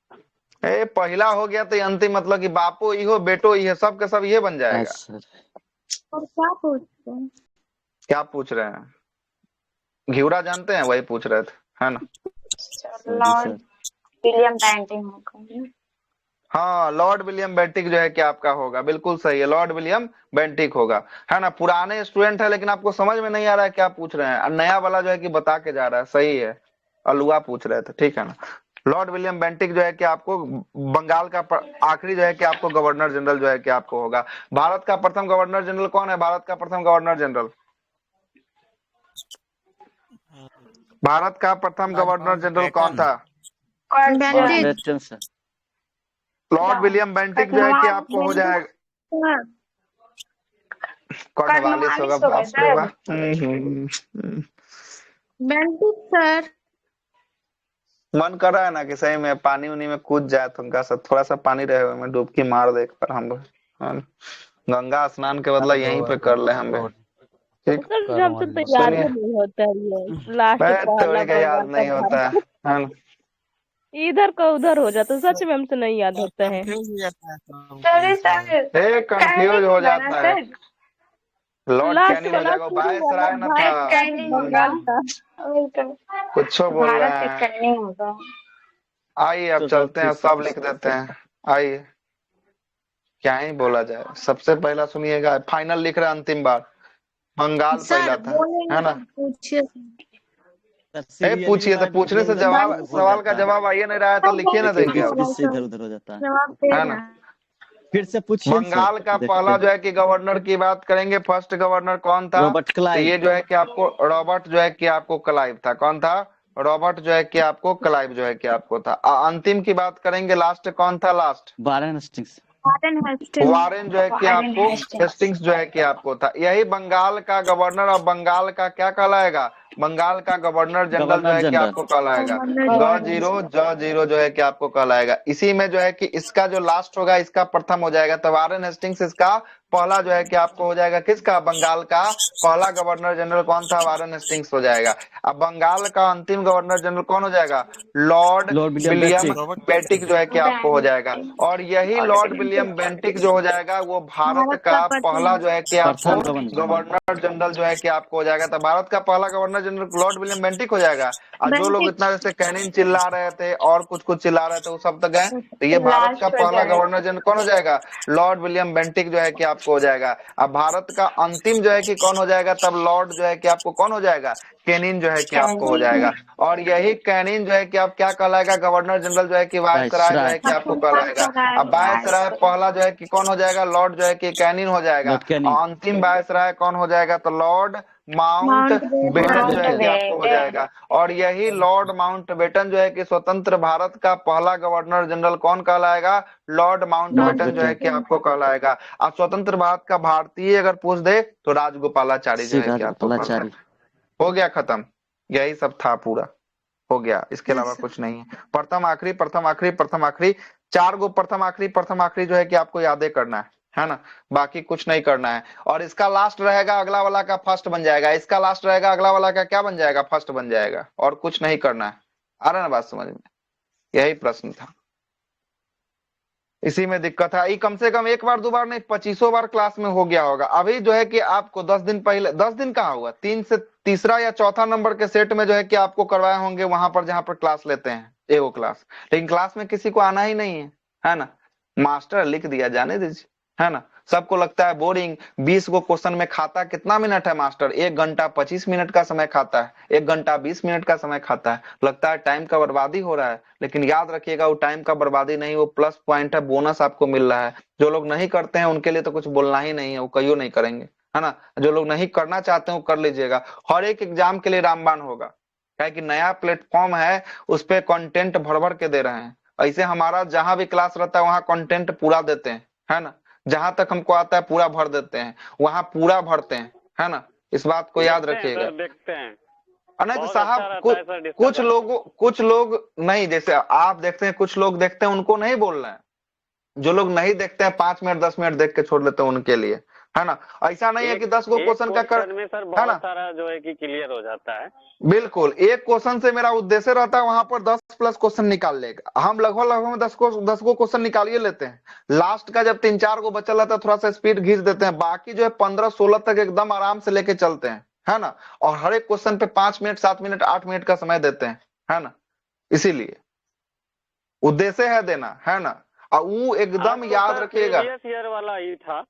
ए पहला हो गया तो अंतिम, मतलब कि बापो इहो बेटो ये सब के सब ये बन जाएगा। और क्या पूछते हैं? क्या पूछ रहे हैं? घिउरा जानते हैं? वही पूछ रहे थे, है ना? लॉर्ड विलियम बेंटिंक होगा। हाँ, लॉर्ड विलियम बेंटिक जो है कि आपका होगा। बिल्कुल सही है, लॉर्ड विलियम बेंटिक होगा, है ना? पुराने स्टूडेंट है लेकिन आपको समझ में नहीं आ रहा है क्या पूछ रहे हैं, और नया वाला जो है कि बता के जा रहा है। सही है, अलुआ पूछ रहे थे, ठीक है ना? लॉर्ड विलियम बेंटिक जो है कि आपको बंगाल का आखिरी जो है कि आपको गवर्नर जनरल जो है कि आपको होगा। भारत का प्रथम गवर्नर जनरल कौन है? भारत का प्रथम गवर्नर जनरल, भारत का प्रथम गवर्नर जनरल कौन था? बेंटिक। लॉर्ड विलियम बेंटिक जो है कि आपको हो जाएगा। कॉर्नवालिस होगा। बाप रे बाप। Bentinck sir. मन कर रहा है ना कि सही में पानी उनी में कूद जाए, तो उनका सब थोड़ा सा पानी रहे हुए में डुबकी मार दे एक बार हम लोग, है ना? गंगा स्नान के बदला यहीं पे कर ले हम लोग। ठीक, सर हमसे तो याद ही नहीं होता है लास्ट थोड़ी का याद नहीं होता है ना? इधर का उधर हो जाता है। सच में हमसे नहीं याद होता है। कंफ्यूज हो जाता है। लॉर्ड लास्ट कैनिंग हो वाला जाएगा। वायसराय ना था, कुछ बोल रहे हैं। आइए अब चलते हैं, सब लिख देते हैं। आइए, क्या ही बोला जाए। सबसे पहला सुनिएगा, फाइनल लिख रहे हैं अंतिम बार। बंगाल पहला था, है ना? पूछिए, तो पूछने से जवाब, सवाल का जवाब आइए नहीं रहा है तो लिखिए ना देंगे। इधर उधर हो जाता है, है ना? फिर से पूछिए। बंगाल का पहला जो है कि गवर्नर की बात करेंगे, फर्स्ट गवर्नर कौन था? Robert Clive. तो ये जो है कि आपको रॉबर्ट जो है कि आपको क्लाइव था। कौन था? रॉबर्ट जो है कि आपको क्लाइव जो है कि आपको था। अंतिम की बात करेंगे, लास्ट कौन था? Last Warren Hastings. वारेन जो है कि आपको हेस्टिंग्स जो है कि आपको था। यही बंगाल का गवर्नर, और बंगाल का क्या कहलाएगा? बंगाल का गवर्नर जनरल जो है कि आपको कहलाएगा। G0 जो है कि आपको कहलाएगा। इसी में जो है कि इसका जो लास्ट होगा इसका प्रथम हो जाएगा। तो वारेन हेस्टिंग्स इसका पहला जो है कि आपको हो जाएगा। किसका? बंगाल का पहला गवर्नर जनरल कौन था? वारेन हेस्टिंग्स हो जाएगा। अब बंगाल का अंतिम गवर्नर जनरल कौन हो जाएगा? लॉर्ड विलियम बेंटिक जो है कि आपको हो जाएगा। और यही लॉर्ड विलियम बेंटिक जो हो जाएगा वो भारत का पहला जो है कि आपको गवर्नर जनरल जो है कि आपको हो जाएगा। तो भारत का पहला governor general Lord William Bentinck हो जाएगा। और जो लोग इतना जैसे कैनिंग चिल्ला रहे थे और कुछ चिल्ला रहे थे वो सब तो गए। तो ये भारत का पहला गवर्नर जनरल कौन हो जाएगा? लॉर्ड विलियम बेंटिक जो है कि आपको आपको हो जाएगा। अब भारत का अंतिम जो है कि कौन हो जाएगा, तब लॉर्ड जो है कि आपको कौन हो जाएगा, कैनिन जो है कि आपको हो जाएगा। और यही कैनिन जो है कि आप क्या कहलाएगा, गवर्नर जनरल जो है कि वायसराय जो है कि आपको कहलाएगा। अब वायसराय पहला जो है कि कौन हो जाएगा, लॉर्ड जो है कि कैनिन हो जाएगा। Lord Canning. और अंतिम वायसराय कौन हो जाएगा, तो लॉर्ड माउंट बेटन जो है कि आपको हो जाएगा। और यही लॉर्ड माउंट बेटन जो है कि स्वतंत्र भारत का पहला गवर्नर जनरल कौन कहलाएगा, लॉर्ड माउंट बेटन जो है कि आपको कहलाएगा। अब स्वतंत्र भारत का भारतीय अगर पूछ दे तो राजगोपालाचारी जो है कि आपको राजगोपालाचारी। हो गया खत्म, यही सब था, पूरा हो गया, इसके अलावा कुछ नहीं है। प्रथम आखिरी प्रथम आखिरी प्रथम आखिरी, 4 गो प्रथम आखिरी जो है कि आपको यादें करना है ना, बाकी कुछ नहीं करना है। और इसका लास्ट रहेगा अगला वाला का फर्स्ट बन जाएगा, इसका लास्ट रहेगा अगला वाला का क्या बन जाएगा, फर्स्ट बन जाएगा, और कुछ नहीं करना है। आ रहा है ना बात समझ में, यही प्रश्न था, इसी में दिक्कत है। ये कम से कम एक बार दो बार नहीं 25 बार क्लास में हो गया होगा। अभी जो है कि आपको 10 दिन पहले, 10 दिन कहाँ हुआ, 3 से तीसरा या चौथा नंबर के सेट में जो है कि आपको करवाए होंगे वहां पर जहां पर क्लास लेते हैं एगो क्लास, लेकिन क्लास में किसी को आना ही नहीं है ना, मास्टर लिख दिया जाने दीजिए, है ना। सबको लगता है बोरिंग, 20 गो क्वेश्चन में खाता कितना मिनट है मास्टर, 1 घंटा 25 मिनट का समय खाता है, 1 घंटा 20 मिनट का समय खाता है, लगता है टाइम का बर्बादी हो रहा है। लेकिन याद रखिएगा वो टाइम का बर्बादी नहीं, वो प्लस पॉइंट है, बोनस आपको मिल रहा है। जो लोग नहीं करते हैं उनके लिए तो कुछ बोलना ही नहीं है, वो कहियो नहीं करेंगे, है ना। जो लोग नहीं करना चाहते हैं वो कर लीजिएगा, हर एक एग्जाम के लिए रामबाण होगा, क्या कि नया प्लेटफॉर्म है, उस पर कंटेंट भर भर के दे रहे हैं। ऐसे हमारा जहां भी क्लास रहता है वहां कंटेंट पूरा देते हैं, है ना, जहां तक हमको आता है पूरा भर देते हैं, वहां पूरा भरते हैं, है ना, इस बात को याद रखिएगा। देखते हैं नहीं तो साहब कुछ लोग नहीं, जैसे आप देखते हैं कुछ लोग देखते हैं उनको नहीं बोल रहे हैं, जो लोग नहीं देखते हैं 5 मिनट 10 मिनट देख के छोड़ लेते हैं उनके लिए, है ना। ऐसा नहीं है कि 10 गो क्वेश्चन का कर, में सर है बहुत ना, सारा जो है कि क्लियर हो जाता है। बिल्कुल एक क्वेश्चन से मेरा उद्देश्य रहता है वहां पर 10 प्लस क्वेश्चन निकाल लेगा, हम लगभग 10 गो क्वेश्चन निकालिए लेते हैं, लास्ट का जब 3-4 गो बचा रहता है थोड़ा सा स्पीड घींच देते हैं, बाकी जो है 15-16 तक एकदम आराम से लेके चलते हैं, है ना। और हर एक क्वेश्चन पे 5 मिनट 7 मिनट 8 मिनट का समय देते हैं, है ना, इसीलिए उद्देश्य है देना, है ना। और वो एकदम याद रखिएगा, ईयर वाला ही था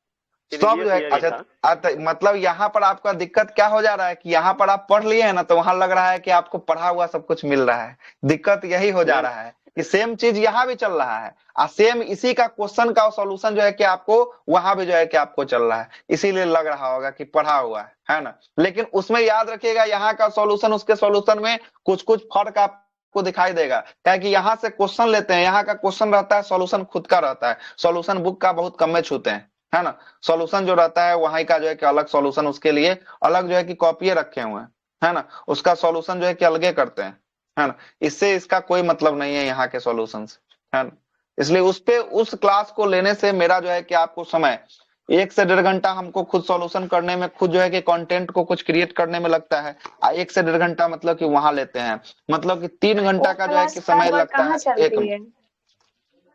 सब जो है। अच्छा मतलब यहाँ पर आपका दिक्कत क्या हो जा रहा है कि यहाँ पर आप पढ़ लिए हैं ना, तो वहां लग रहा है कि आपको पढ़ा हुआ सब कुछ मिल रहा है, दिक्कत यही हो जा रहा है कि सेम चीज यहाँ भी चल रहा है, और सेम इसी का क्वेश्चन का सॉल्यूशन जो है कि आपको वहां भी जो है कि आपको चल रहा है, इसीलिए लग रहा होगा कि पढ़ा हुआ है ना। लेकिन उसमें याद रखिएगा यहाँ का सॉल्यूशन उसके सॉल्यूशन में कुछ कुछ फर्क आपको दिखाई देगा, क्या कि यहाँ से क्वेश्चन लेते हैं, यहाँ का क्वेश्चन रहता है, सॉल्यूशन खुद का रहता है, सॉल्यूशन बुक का बहुत कम में छूते हैं, है ना। सॉल्यूशन जो रहता है वहीं का जो है कि अलग सॉल्यूशन, उसके लिए अलग जो है कि कॉपी रखे हुए हैं, है ना, उसका सॉल्यूशन जो है कि अलगे करते हैं, है ना। इससे इसका कोई मतलब नहीं है यहाँ के सॉल्यूशन से, है ना। इसलिए उस पे उस क्लास को लेने से मेरा जो है कि आपको समय 1 से 1.5 घंटा हमको खुद सॉल्यूशन करने में, खुद जो है कि कंटेंट को कुछ क्रिएट करने में लगता है, 1 से 1.5 घंटा मतलब कि वहां लेते हैं, मतलब कि 3 घंटा का जो है कि समय लगता है एक।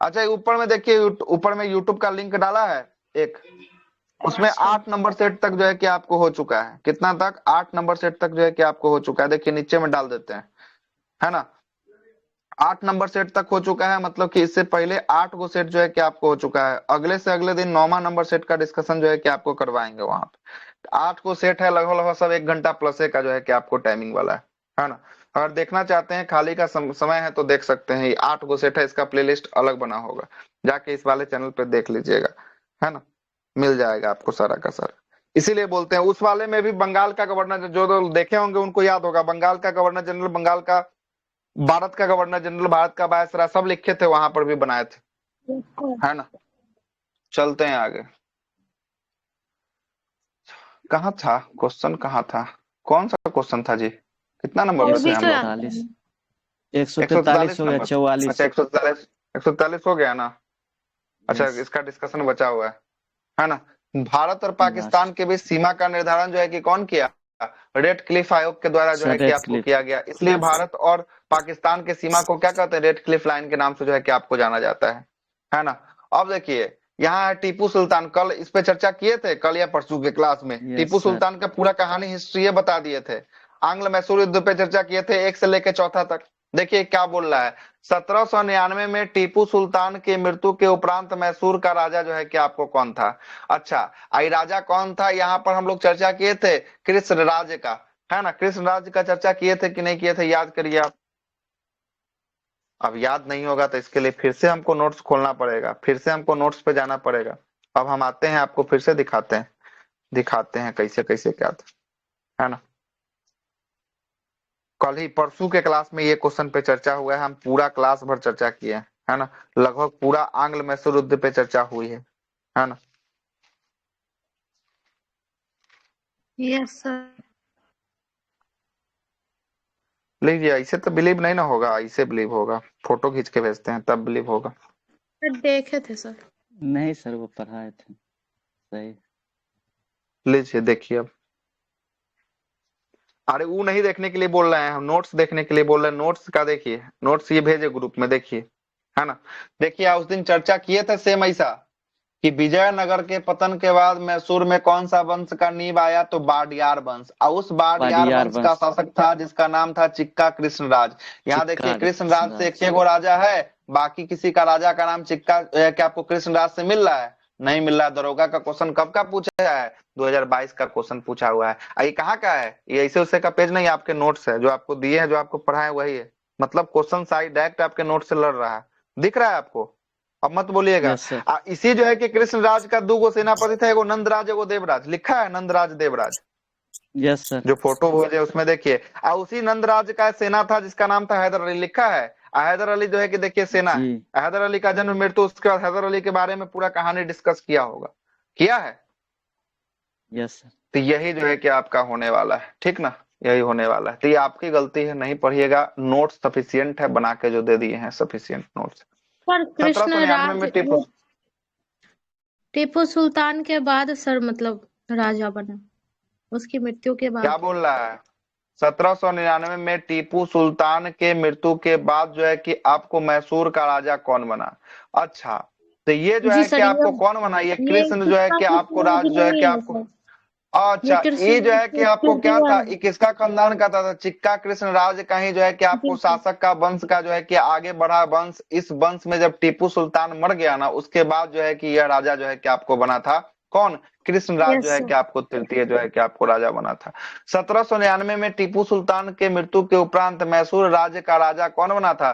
अच्छा ऊपर में देखिए, ऊपर में यूट्यूब का लिंक डाला है एक, उसमें 8 नंबर सेट तक जो है कि आपको हो चुका है, कितना तक, 8 नंबर सेट तक जो है कि आपको हो चुका है, देखिए नीचे में डाल देते हैं, है ना। 8 नंबर सेट तक हो चुका है, मतलब कि इससे पहले 8 गो सेट जो है कि आपको हो चुका है। अगले से अगले दिन 9वां नंबर सेट का डिस्कशन जो है कि आपको करवाएंगे वहां पे। 8 गो सेट है, लगभग सब 1 घंटा प्लस का जो है कि आपको टाइमिंग वाला है ना। अगर देखना चाहते हैं खाली का समय है तो देख सकते हैं, 8 गो सेट है, इसका प्लेलिस्ट अलग बना होगा, जाके इस वाले चैनल पे देख लीजिएगा, है ना, मिल जाएगा आपको सारा का सारा। इसीलिए बोलते हैं उस वाले में भी बंगाल का गवर्नर, जो लोग देखे होंगे उनको याद होगा, बंगाल का गवर्नर जनरल, बंगाल का, भारत का गवर्नर जनरल, भारत का वायसराय, सब लिखे थे वहां पर भी बनाए थे, है ना। चलते हैं आगे, कहाँ था क्वेश्चन, कहाँ था, कौन सा क्वेश्चन था जी, कितना नंबर में थे हम लोग, 143 हो गया, 44। अच्छा 143 हो गया ना। अच्छा इसका डिस्कशन बचा हुआ है ना। भारत और पाकिस्तान के बीच सीमा का निर्धारण जो है कि कौन किया, रेड क्लिफ आयोग के द्वारा जो है कि आपको किया गया, इसलिए भारत और पाकिस्तान के सीमा को क्या कहते हैं, रेड क्लिफ लाइन के नाम से जो है कि आपको जाना जाता है ना। अब देखिए यहाँ है टीपू सुल्तान, कल इस पे चर्चा किए थे, कल या परसों के क्लास में टीपू सुल्तान का पूरा कहानी हिस्ट्री बता दिए थे। आंग्ल मैसूर युद्ध पे चर्चा किए थे 1 से लेकर 4 तक, देखिए क्या बोल रहा है, 1799 में टीपू सुल्तान की मृत्यु के उपरांत मैसूर का राजा जो है कि आपको कौन था। अच्छा, आई राजा कौन था, यहाँ पर हम लोग चर्चा किए थे कृष्ण राज का, है ना, कृष्ण राज का चर्चा किए थे कि नहीं किए थे, याद करिए आप। अब याद नहीं होगा तो इसके लिए फिर से हमको नोट्स खोलना पड़ेगा, फिर से हमको नोट्स पे जाना पड़ेगा। अब हम आते हैं, आपको फिर से दिखाते हैं कैसे कैसे क्या था, है ना। कल ही परसों के क्लास में ये क्वेश्चन पे चर्चा हुआ है, हम पूरा क्लास भर चर्चा किए हैं, है ना, लगभग पूरा आंग्ल मैसूर युद्ध पे चर्चा हुई है ना। Yes sir. लीजिए, ऐसे तो बिलीव नहीं ना होगा, ऐसे बिलीव होगा, फोटो खींच के भेजते हैं तब बिलीव होगा। देखे थे सर। नहीं सर, वो पढ़ाए थे सही। लीजिए देखिए अब, अरे वो नहीं देखने के लिए बोल रहे हैं हम, नोट्स देखने के लिए बोल रहे हैं। नोट्स का देखिए, नोट्स ये भेजे ग्रुप में, देखिए, है ना। देखिए उस दिन चर्चा किए थे सेम ऐसा कि विजयनगर के पतन के बाद मैसूर में कौन सा वंश का नींव आया, तो बाडियार वंश, और उस बाडियार वाडियार वंश का वंश। शासक था जिसका नाम था चिक्का कृष्णराज। यहाँ देखिए चिक्का कृष्णराज से कृष्णराज। एक गो राजा है, बाकी किसी का राजा का नाम चिक्का क्या आपको कृष्णराज से मिल रहा है, नहीं मिल रहा है। दरोगा का क्वेश्चन कब का पूछा है, 2022 का क्वेश्चन पूछा हुआ है। ये कहाँ का है, ये ऐसे उससे का पेज नहीं, आपके नोट्स है जो आपको दिए हैं, जो आपको पढ़ाए वही है, मतलब क्वेश्चन साइड डायरेक्ट आपके नोट से लड़ रहा है, दिख रहा है आपको, अब मत बोलिएगा। Yes sir. इसी जो है कि कृष्णराज का दो गो सेनापति था, एगो नंदराज एगो देवराज, लिखा है नंदराज देवराज, यस सर। जो फोटो भेजे उसमें देखिए। उसी नंदराज का सेना था जिसका नाम था हैदर अली, लिखा है। हैदर अली जो है कि देखिए सेना है, जी। हैदर अली का जन्म मृत्यु, उसके बाद हैदर अली के बारे में पूरा कहानी डिस्कस किया होगा, किया है। Yes sir. तो यही जो है कि आपका होने वाला है, ठीक ना, यही होने वाला है। तो ये आपकी गलती है, नहीं पढ़िएगा, नोट्स सफिशियंट है बना के जो दे दिए हैं, सफिशियंट नोट्स। पर 1799 में टीपू टीपू सुल्तान के बाद सर मतलब राजा बना, उसकी मृत्यु के क्या बाद। बोल रहा है, 1799 में टीपू सुल्तान के मृत्यु के बाद जो है कि आपको मैसूर का राजा कौन बना। अच्छा, तो ये जो जी है कि सर, आपको कौन बना, ये ये कृष्ण जो है किसका कि कुछ आपको राज जो है कि नहीं है आपको, सर। ये अच्छा, कृष्ण ये जो है कि आपको क्या तृतीय था, है। ये किसका खानदान का था, चिक्का कृष्ण राज का ही जो है कि आपको जी सर। शासक का वंश का जो है कि आगे बढ़ा वंश। इस वंश में जब टीपू सुल्तान मर गया ना, उसके बाद जो है कि यह राजा जो है कि आपको बना था कौन, कृष्णराज जो यस है सर। कि आपको तृतीय जो है कि आपको राजा बना था। 1799 में टीपू सुल्तान के मृत्यु के उपरांत मैसूर राज्य का राजा कौन बना था,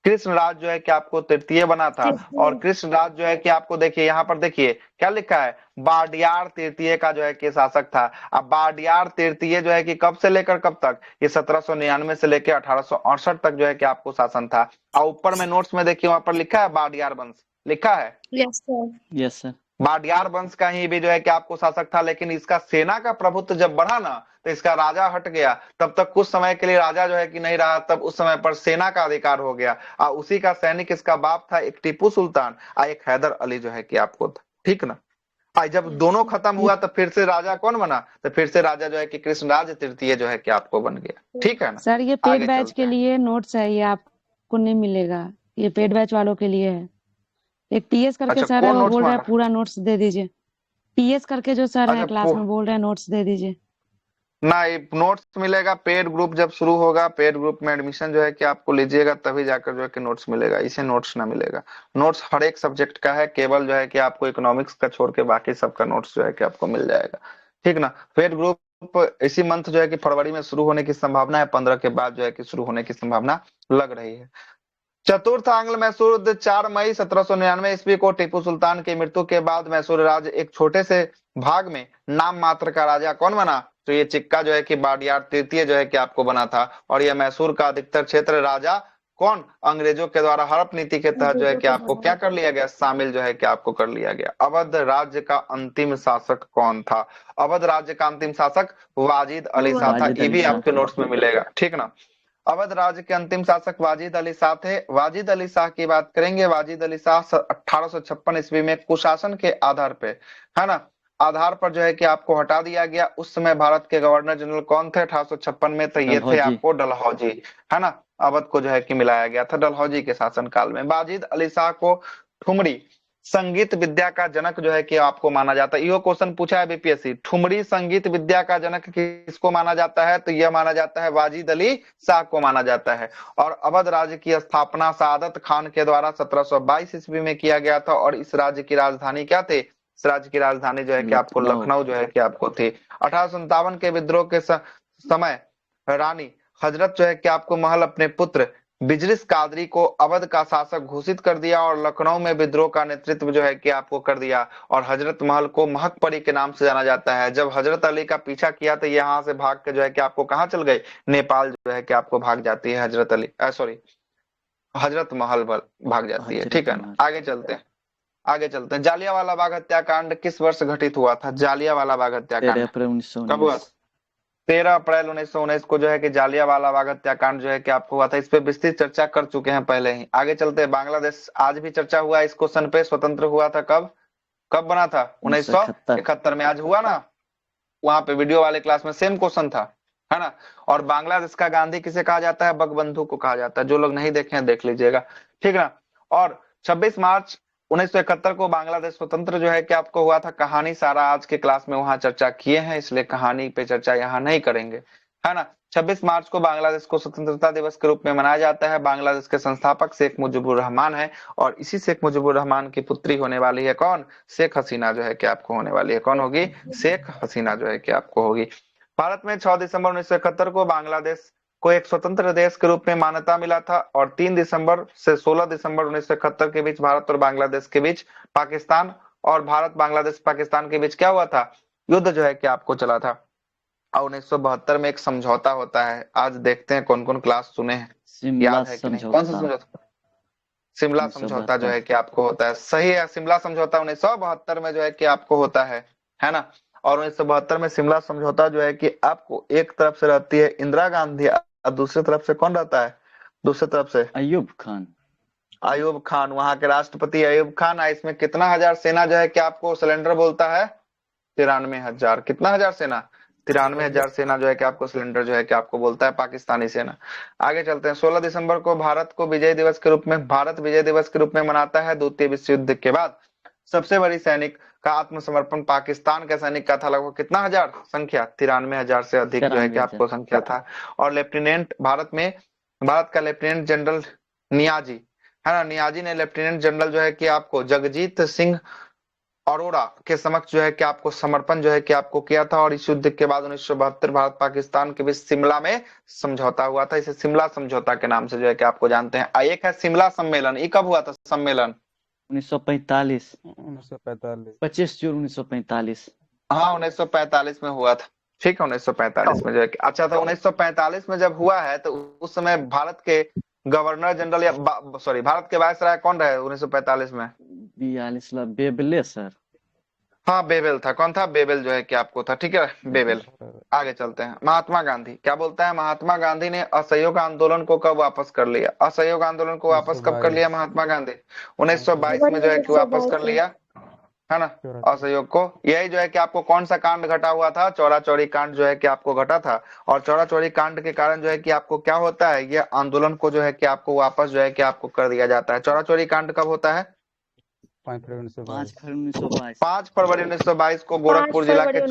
कृष्णराज जो है कि आपको तृतीय बना था। और तृतीय। कृष्णराज जो है कि आपको देखिए यहाँ पर देखिए क्या लिखा है, बाडियार तृतीय का जो है कि शासक था। अब बाडियार तृतीय जो है कि कब से लेकर कब तक, ये 1799 से लेकर 1868 तक जो है कि आपको शासन था। और ऊपर में नोट्स में देखिए वहां पर लिखा है बाडियार वंश, लिखा है yes sir. Yes sir. Wadiyar वंश का ही भी जो है कि आपको शासक था। लेकिन इसका सेना का प्रभुत्व जब बढ़ा ना, तो इसका राजा हट गया, तब तक कुछ समय के लिए राजा जो है कि नहीं रहा, तब उस समय पर सेना का अधिकार हो गया। और उसी का सैनिक इसका बाप था, एक टीपू सुल्तान और एक हैदर अली जो है कि आपको था, ठीक ना। आज जब दोनों खत्म हुआ तो फिर से राजा कौन बना, तो फिर से राजा जो है कि कृष्णराज तृतीय जो है कि आपको बन गया, ठीक है ना। सर ये पेड आगे बैच चलते के हैं। लिए नोट्स है, ये आपको नहीं मिलेगा, ये पेड बैच वालों के लिए है। एक टीएस करके अच्छा, सर है, कौन वो नोट्स बोल रहे हैं मांगा, पूरा नोट्स दे दीजिए। टीएस करके जो सर हैं अच्छा क्लास में बोल रहे हैं नोट्स दे दीजिए। ना, ये नोट्स मिलेगा पेड ग्रुप जब शुरू होगा, पेड ग्रुप में एडमिशन जो है कि आपको लीजिएगा तभी जाकर जो है कि नोट्स मिलेगा, इसे नोट्स ना मिलेगा। नोट्स हर एक सब्जेक्ट का है, केवल जो है कि आपको इकोनॉमिक्स का छोड़ के बाकी सबका नोट्स जो है कि आपको मिल जाएगा, ठीक ना। पेड ग्रुप इसी मंथ जो है कि फरवरी में शुरू होने की संभावना है, 15 के बाद जो है कि शुरू होने की संभावना लग रही है। चतुर्थ आंग्ल मैसूर युद्ध 4 मई 1799 ईस्वी को टीपू सुल्तान की मृत्यु के बाद मैसूर राज्य एक छोटे से भाग में नाम मात्र का राजा कौन बना, तो ये चिक्का जो है कि बाडियार तृतीय जो है कि आपको बना था। और यह मैसूर का अधिकतर क्षेत्र राजा कौन, अंग्रेजों के द्वारा हड़प नीति के तहत जो है कि आपको क्या कर लिया गया, शामिल जो है कि आपको कर लिया गया। अवध राज्य का अंतिम शासक कौन था, अवध राज्य का अंतिम शासक वाजिद अली शाह था, वाजिद ये अली भी शाह आपके थे। नोट्स में मिलेगा, ठीक ना। अवध राज्य के अंतिम शासक वाजिद अली शाह थे। वाजिद अली शाह की बात करेंगे, वाजिद अली शाह 1856 ईस्वी में कुशासन के आधार पे, है ना, आधार पर जो है कि आपको हटा दिया गया। उस समय भारत के गवर्नर जनरल कौन थे 1856 में, तो ये थे डलहौजी। आपको डलहौजी, है ना। अवध को जो है कि मिलाया गया था डलहौजी के शासन काल में। वाजिद अली शाह को ठुमरी संगीत विद्या का जनक जो है कि आपको माना जाता है। यो क्वेश्चन पूछा है बीपीएससी, ठुमरी संगीत विद्या का जनक किसको माना जाता है? तो यह माना जाता है वाजिद अली शाह को माना जाता है। और अवध राज्य की स्थापना सादत खान के द्वारा 1722 ईस्वी में किया गया था। और इस राज्य की राजधानी क्या थे? इस राज्य की राजधानी जो है कि आपको लखनऊ जो है कि आपको थी। 1857 के विद्रोह के समय रानी हजरत जो है कि आपको महल अपने पुत्र बिजलिस कादरी को अवध का शासक घोषित कर दिया और लखनऊ में विद्रोह का नेतृत्व जो है कि आपको कर दिया। और हजरत महल को महकपरी के नाम से जाना जाता है। जब हजरत अली का पीछा किया तो यहाँ से भाग के जो है कि आपको कहाँ चल गए? नेपाल जो है कि आपको भाग जाती है हजरत अली, सॉरी हजरत महल भाग जाती है। ठीक है ना, आगे चलते हैं, आगे चलते हैं। जालियांवाला बाग हत्याकांड किस वर्ष घटित हुआ था? जालियांवाला बाग हत्याकांड कब हुआ? 13 अप्रैल 1919 को जो है कि जालियांवाला बाग हत्याकांड जो है कि आपको हुआ था। इस पे विस्तृत चर्चा कर चुके हैं पहले ही। आगे चलते हैं, बांग्लादेश आज भी चर्चा हुआ इस क्वेश्चन पे। स्वतंत्र हुआ था कब? कब बना था? 1971 में। आज हुआ ना, वहां पे वीडियो वाले क्लास में सेम क्वेश्चन था, है ना। और बांग्लादेश का गांधी किसे कहा जाता है? बंगबंधु को कहा जाता है। जो लोग नहीं देखे हैं देख लीजिएगा, ठीक ना। और 26 मार्च 1971 को बांग्लादेश स्वतंत्र जो है कि आपको हुआ था। कहानी सारा आज के क्लास में वहां चर्चा किए हैं, इसलिए कहानी पे चर्चा यहाँ नहीं करेंगे, है ना। 26 मार्च को बांग्लादेश को स्वतंत्रता दिवस के रूप में मनाया जाता है। बांग्लादेश के संस्थापक शेख मुजीबुर रहमान है। और इसी शेख मुजीबुर रहमान की पुत्री होने वाली है कौन? शेख हसीना जो है कि आपको होने वाली है। कौन होगी? शेख हसीना जो है कि आपको होगी। भारत में 6 दिसंबर 1971 को बांग्लादेश को एक स्वतंत्र देश के रूप में मान्यता मिला था। और 3 दिसंबर से 16 दिसंबर 1971 के बीच भारत और बांग्लादेश के बीच, पाकिस्तान और भारत बांग्लादेश पाकिस्तान के बीच क्या हुआ था? युद्ध जो है कि आपको चला था। और 1972 में एक समझौता होता है। आज देखते हैं कौन कौन क्लास सुने हैं, याद है कि नहीं? कौन सा समझौता? शिमला समझौता जो है कि आपको होता है। सही है, शिमला समझौता 1972 में जो है कि आपको होता है ना। और 1972 में शिमला समझौता जो है कि आपको एक तरफ से रहती है इंदिरा गांधी और दूसरी तरफ से कौन रहता है? दूसरी तरफ से अयूब खान। अयूब खान, वहां के राष्ट्रपति अयूब खान। इसमें कितना हजार सेना जो है कि आपको सिलेंडर बोलता है? 93,000। कितना हजार सेना? 93,000 सेना जो है कि आपको सिलेंडर जो है कि आपको बोलता है पाकिस्तानी सेना। आगे चलते हैं। 16 दिसंबर को भारत विजय दिवस के रूप में मनाता है। द्वितीय विश्व युद्ध के बाद सबसे बड़ी सैनिक का आत्मसमर्पण पाकिस्तान के सैनिक का था। लगभग कितना हजार संख्या? 93,000 से अधिक जो है कि आपको संख्या था। और लेफ्टिनेंट भारत का लेफ्टिनेंट जनरल नियाजी, है ना, नियाजी ने लेफ्टिनेंट जनरल जो है कि आपको जगजीत सिंह अरोड़ा के समक्ष जो है कि आपको समर्पण जो है कि आपको किया था। और इस युद्ध के बाद 1972 भारत पाकिस्तान के बीच शिमला में समझौता हुआ था। इसे शिमला समझौता के नाम से जो है कि आपको जानते हैं। एक है शिमला सम्मेलन। ये कब हुआ था सम्मेलन? 1945 25 जून 1945। हाँ, 1945 में हुआ था। ठीक है, 1945 में जो है कि अच्छा था। 1945 में जब हुआ है तो उस समय भारत के गवर्नर जनरल या भारत के वायसराय कौन रहे 1945 में? 42 बेबले सर। हाँ, बेबेल था। कौन था? बेबेल जो है कि आपको था। ठीक है, बेबेल। आगे चलते हैं। महात्मा गांधी क्या बोलता है? महात्मा गांधी ने असहयोग आंदोलन को कब वापस कर लिया? असहयोग आंदोलन को वापस कब कर लिया महात्मा गांधी? 1922 में जो है कि वापस कर लिया, है ना, असहयोग को। यही जो है कि आपको कौन सा कांड घटा हुआ था? चौरा चौरी कांड जो है कि आपको घटा था। और चौरा चौरी कांड के कारण जो है कि आपको क्या होता है? ये आंदोलन को जो है कि आपको वापस जो है कि आपको कर दिया जाता है। चौरा चौरी कांड कब होता है? 5 फरवरी 1922। 5 फरवरी 1922 को गोरखपुर जिला के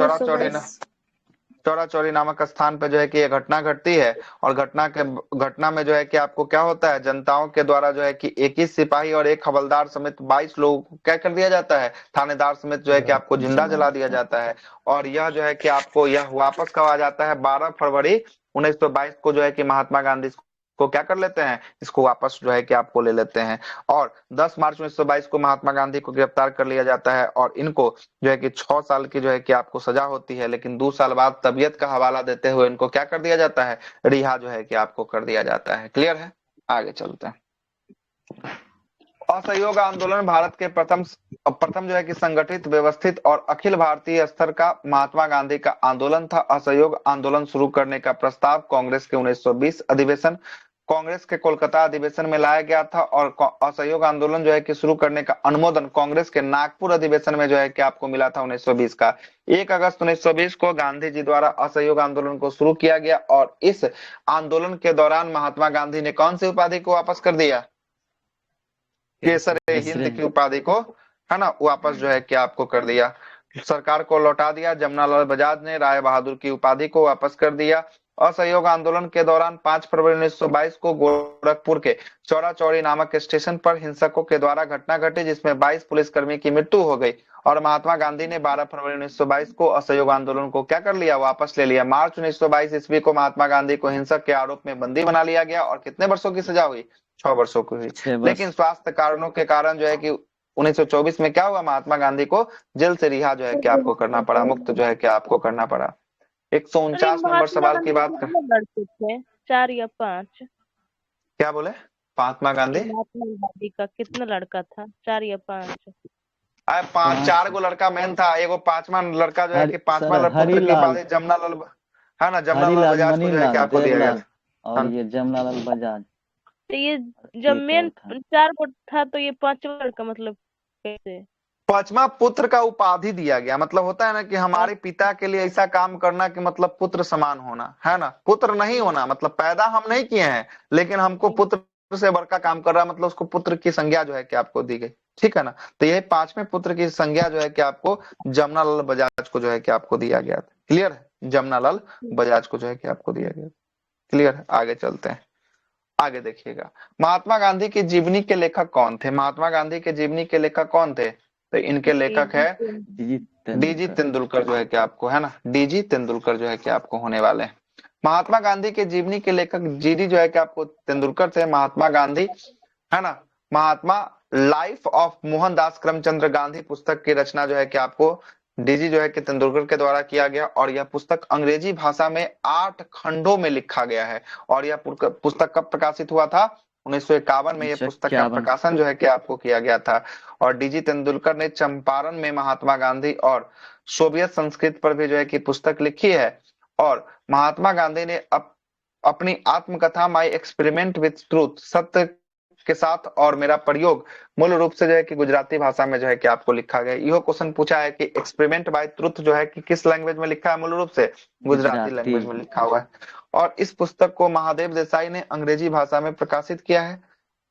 चौरा चौरी नामक स्थान पे जो है कि ये घटना घटती है। और घटना में जो है कि आपको क्या होता है? जनताओं के द्वारा जो है कि 21 सिपाही और एक हवलदार समेत 22 लोगों को क्या कर दिया जाता है? थानेदार समेत जो है कि आपको जिंदा जला दिया जाता है। और यह जो है कि आपको यह वापस कब आ जाता है? 12 फरवरी 1922 को जो है कि महात्मा गांधी को क्या कर लेते हैं? इसको वापस जो है कि आपको ले लेते हैं। और 10 मार्च 1922 को महात्मा गांधी को गिरफ्तार कर लिया जाता है। और इनको जो है कि 6 साल की जो है कि आपको सजा होती है। लेकिन 2 साल बाद तबीयत का हवाला देते हुए इनको क्या कर दिया जाता है? रिहा जो है कि आपको कर दिया जाता है। क्लियर है? आगे चलते हैं। असहयोग आंदोलन भारत के प्रथम जो है कि संगठित, व्यवस्थित और अखिल भारतीय स्तर का महात्मा गांधी का आंदोलन था। असहयोग आंदोलन शुरू करने का प्रस्ताव कांग्रेस के 1920 अधिवेशन, कांग्रेस के कोलकाता अधिवेशन में लाया गया था। और असहयोग आंदोलन जो है कि शुरू करने का अनुमोदन कांग्रेस के नागपुर अधिवेशन में जो है कि आपको मिला था 1920 का। 1 अगस्त 1920 को गांधी जी द्वारा असहयोग आंदोलन को शुरू किया गया। और इस आंदोलन के दौरान महात्मा गांधी ने कौन सी उपाधि को वापस कर दिया? केसर हिंद की उपाधि को, है ना, वापस जो है कि आपको कर दिया, सरकार को लौटा दिया। जमनालाल बजाज ने राय बहादुर की उपाधि को वापस कर दिया। असहयोग आंदोलन के दौरान 5 फरवरी 1922 को गोरखपुर के चौरा चौरी नामक स्टेशन पर हिंसकों के द्वारा घटना घटी जिसमें 22 पुलिसकर्मी की मृत्यु हो गई और महात्मा गांधी ने 12 फरवरी 1922 को असहयोग आंदोलन को क्या कर लिया, वापस ले लिया। मार्च 1922 ईस्वी को महात्मा गांधी को हिंसक के आरोप में बंदी बना लिया गया और कितने वर्षों की सजा हुई, 6 वर्षों की हुई। 6 वर्ष। लेकिन स्वास्थ्य कारणों के कारण जो है कि 1924 में क्या हुआ, महात्मा गांधी को जेल से रिहा जो है कि आपको करना पड़ा, मुक्त जो है कि आपको करना पड़ा। 149 नंबर सवाल की बात कर, लड़के थे 4 या 5? क्या बोले, महात्मा गांधी का कितना लड़का था, 4 या 5? 4 गो लड़का मेन था, एगो 5वां लड़का जो है कि 5वां पुत्र की उपाधि जमनालाल, है ना, जमनालाल बजाज को जो है कि आपको दिया गया और ये जमनालाल बजाज। तो ये जब मेन 4 को था तो ये 5वां लड़का मतलब कैसे? 5वां पुत्र का उपाधि दिया गया, मतलब होता है ना कि हमारे पिता के लिए ऐसा काम करना कि मतलब पुत्र समान होना, है ना, पुत्र नहीं होना मतलब पैदा हम नहीं किए हैं लेकिन हमको पुत्र से बड़का काम कर रहा, मतलब उसको पुत्र की संज्ञा जो है कि आपको दी गई, ठीक है ना। तो यह 5वें पुत्र की संज्ञा जो है कि आपको जमनालाल बजाज को जो है कि आपको दिया गया था। क्लियर है, जमनालाल बजाज को जो है कि आपको दिया गया। क्लियर है, आगे चलते हैं। आगे देखिएगा, महात्मा गांधी की जीवनी के लेखक कौन थे। महात्मा गांधी के जीवनी के लेखक कौन थे, तो इनके लेखक है डीजी तेंदुलकर जो है कि आपको, है ना, डीजी तेंदुलकर जो है कि आपको होने वाले हैं। महात्मा गांधी के जीवनी के लेखक जीडी जो है कि आपको तेंदुलकर थे। महात्मा गांधी, है ना, महात्मा लाइफ ऑफ मोहनदास करमचंद गांधी पुस्तक की रचना जो है कि आपको डीजी जो है कि तेंदुलकर के द्वारा किया गया और यह पुस्तक अंग्रेजी भाषा में 8 खंडों में लिखा गया है। और यह पुस्तक कब प्रकाशित हुआ था, 1951 में यह पुस्तक का प्रकाशन जो है कि आपको किया गया था। और डीजी तेंदुलकर ने चंपारण में महात्मा गांधी और सोवियत संस्कृति पर भी जो है कि पुस्तक लिखी है। और महात्मा गांधी ने अपनी आत्मकथा माई एक्सपेरिमेंट विथ ट्रूथ, सत्य के साथ और मेरा प्रयोग, मूल रूप से जो है कि गुजराती भाषा में जो है कि आपको लिखा गया। यह क्वेश्चन पूछा है कि एक्सपेरिमेंट बाय ट्रुथ जो है कि किस लैंग्वेज में लिखा है, मूल रूप से गुजराती लैंग्वेज में लिखा हुआ है। और इस पुस्तक को महादेव देसाई ने अंग्रेजी भाषा में प्रकाशित किया है।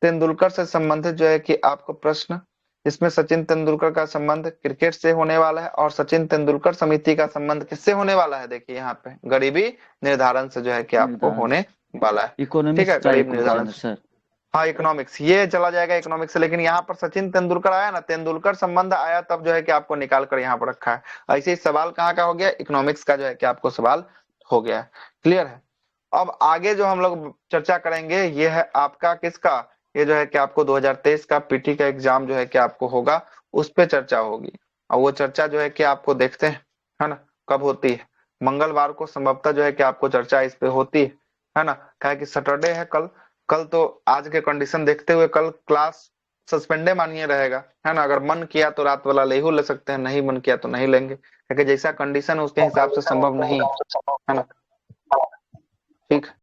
तेंदुलकर से संबंधित जो है कि आपको प्रश्न, इसमें सचिन तेंदुलकर का संबंध क्रिकेट से होने वाला है और सचिन तेंदुलकर समिति का संबंध किससे होने वाला है, देखिए यहाँ पे गरीबी निर्धारण से जो है कि आपको होने वाला है, ठीक है, गरीब निर्धारण से। हाँ, इकोनॉमिक्स, ये चला जाएगा इकोनॉमिक्स से, लेकिन यहाँ पर सचिन तेंदुलकर आया ना, तेंदुलकर संबंध आया तब जो है कि आपको निकाल कर यहाँ पर रखा है। ऐसे ही सवाल कहाँ का हो गया, इकोनॉमिक्स का जो है कि आपको सवाल हो गया है। क्लियर है। अब आगे जो हम लोग चर्चा करेंगे ये है आपका किसका, ये जो है कि आपको 2023 का पीटी का एग्जाम जो है कि आपको होगा, उस पे चर्चा होगी। और वो चर्चा जो है कि आपको देखते हैं, है ना, कब होती है, मंगलवार को संभवतः जो है कि आपको चर्चा इस पे होती है ना, क्या कि सैटरडे है कल तो आज के कंडीशन देखते हुए कल क्लास सस्पेंडे मानिए रहेगा, है ना। अगर मन किया तो रात वाला ले ले सकते हैं, नहीं मन किया तो नहीं लेंगे, क्योंकि जैसा कंडीशन है उसके हिसाब से संभव नहीं है ना, ठीक।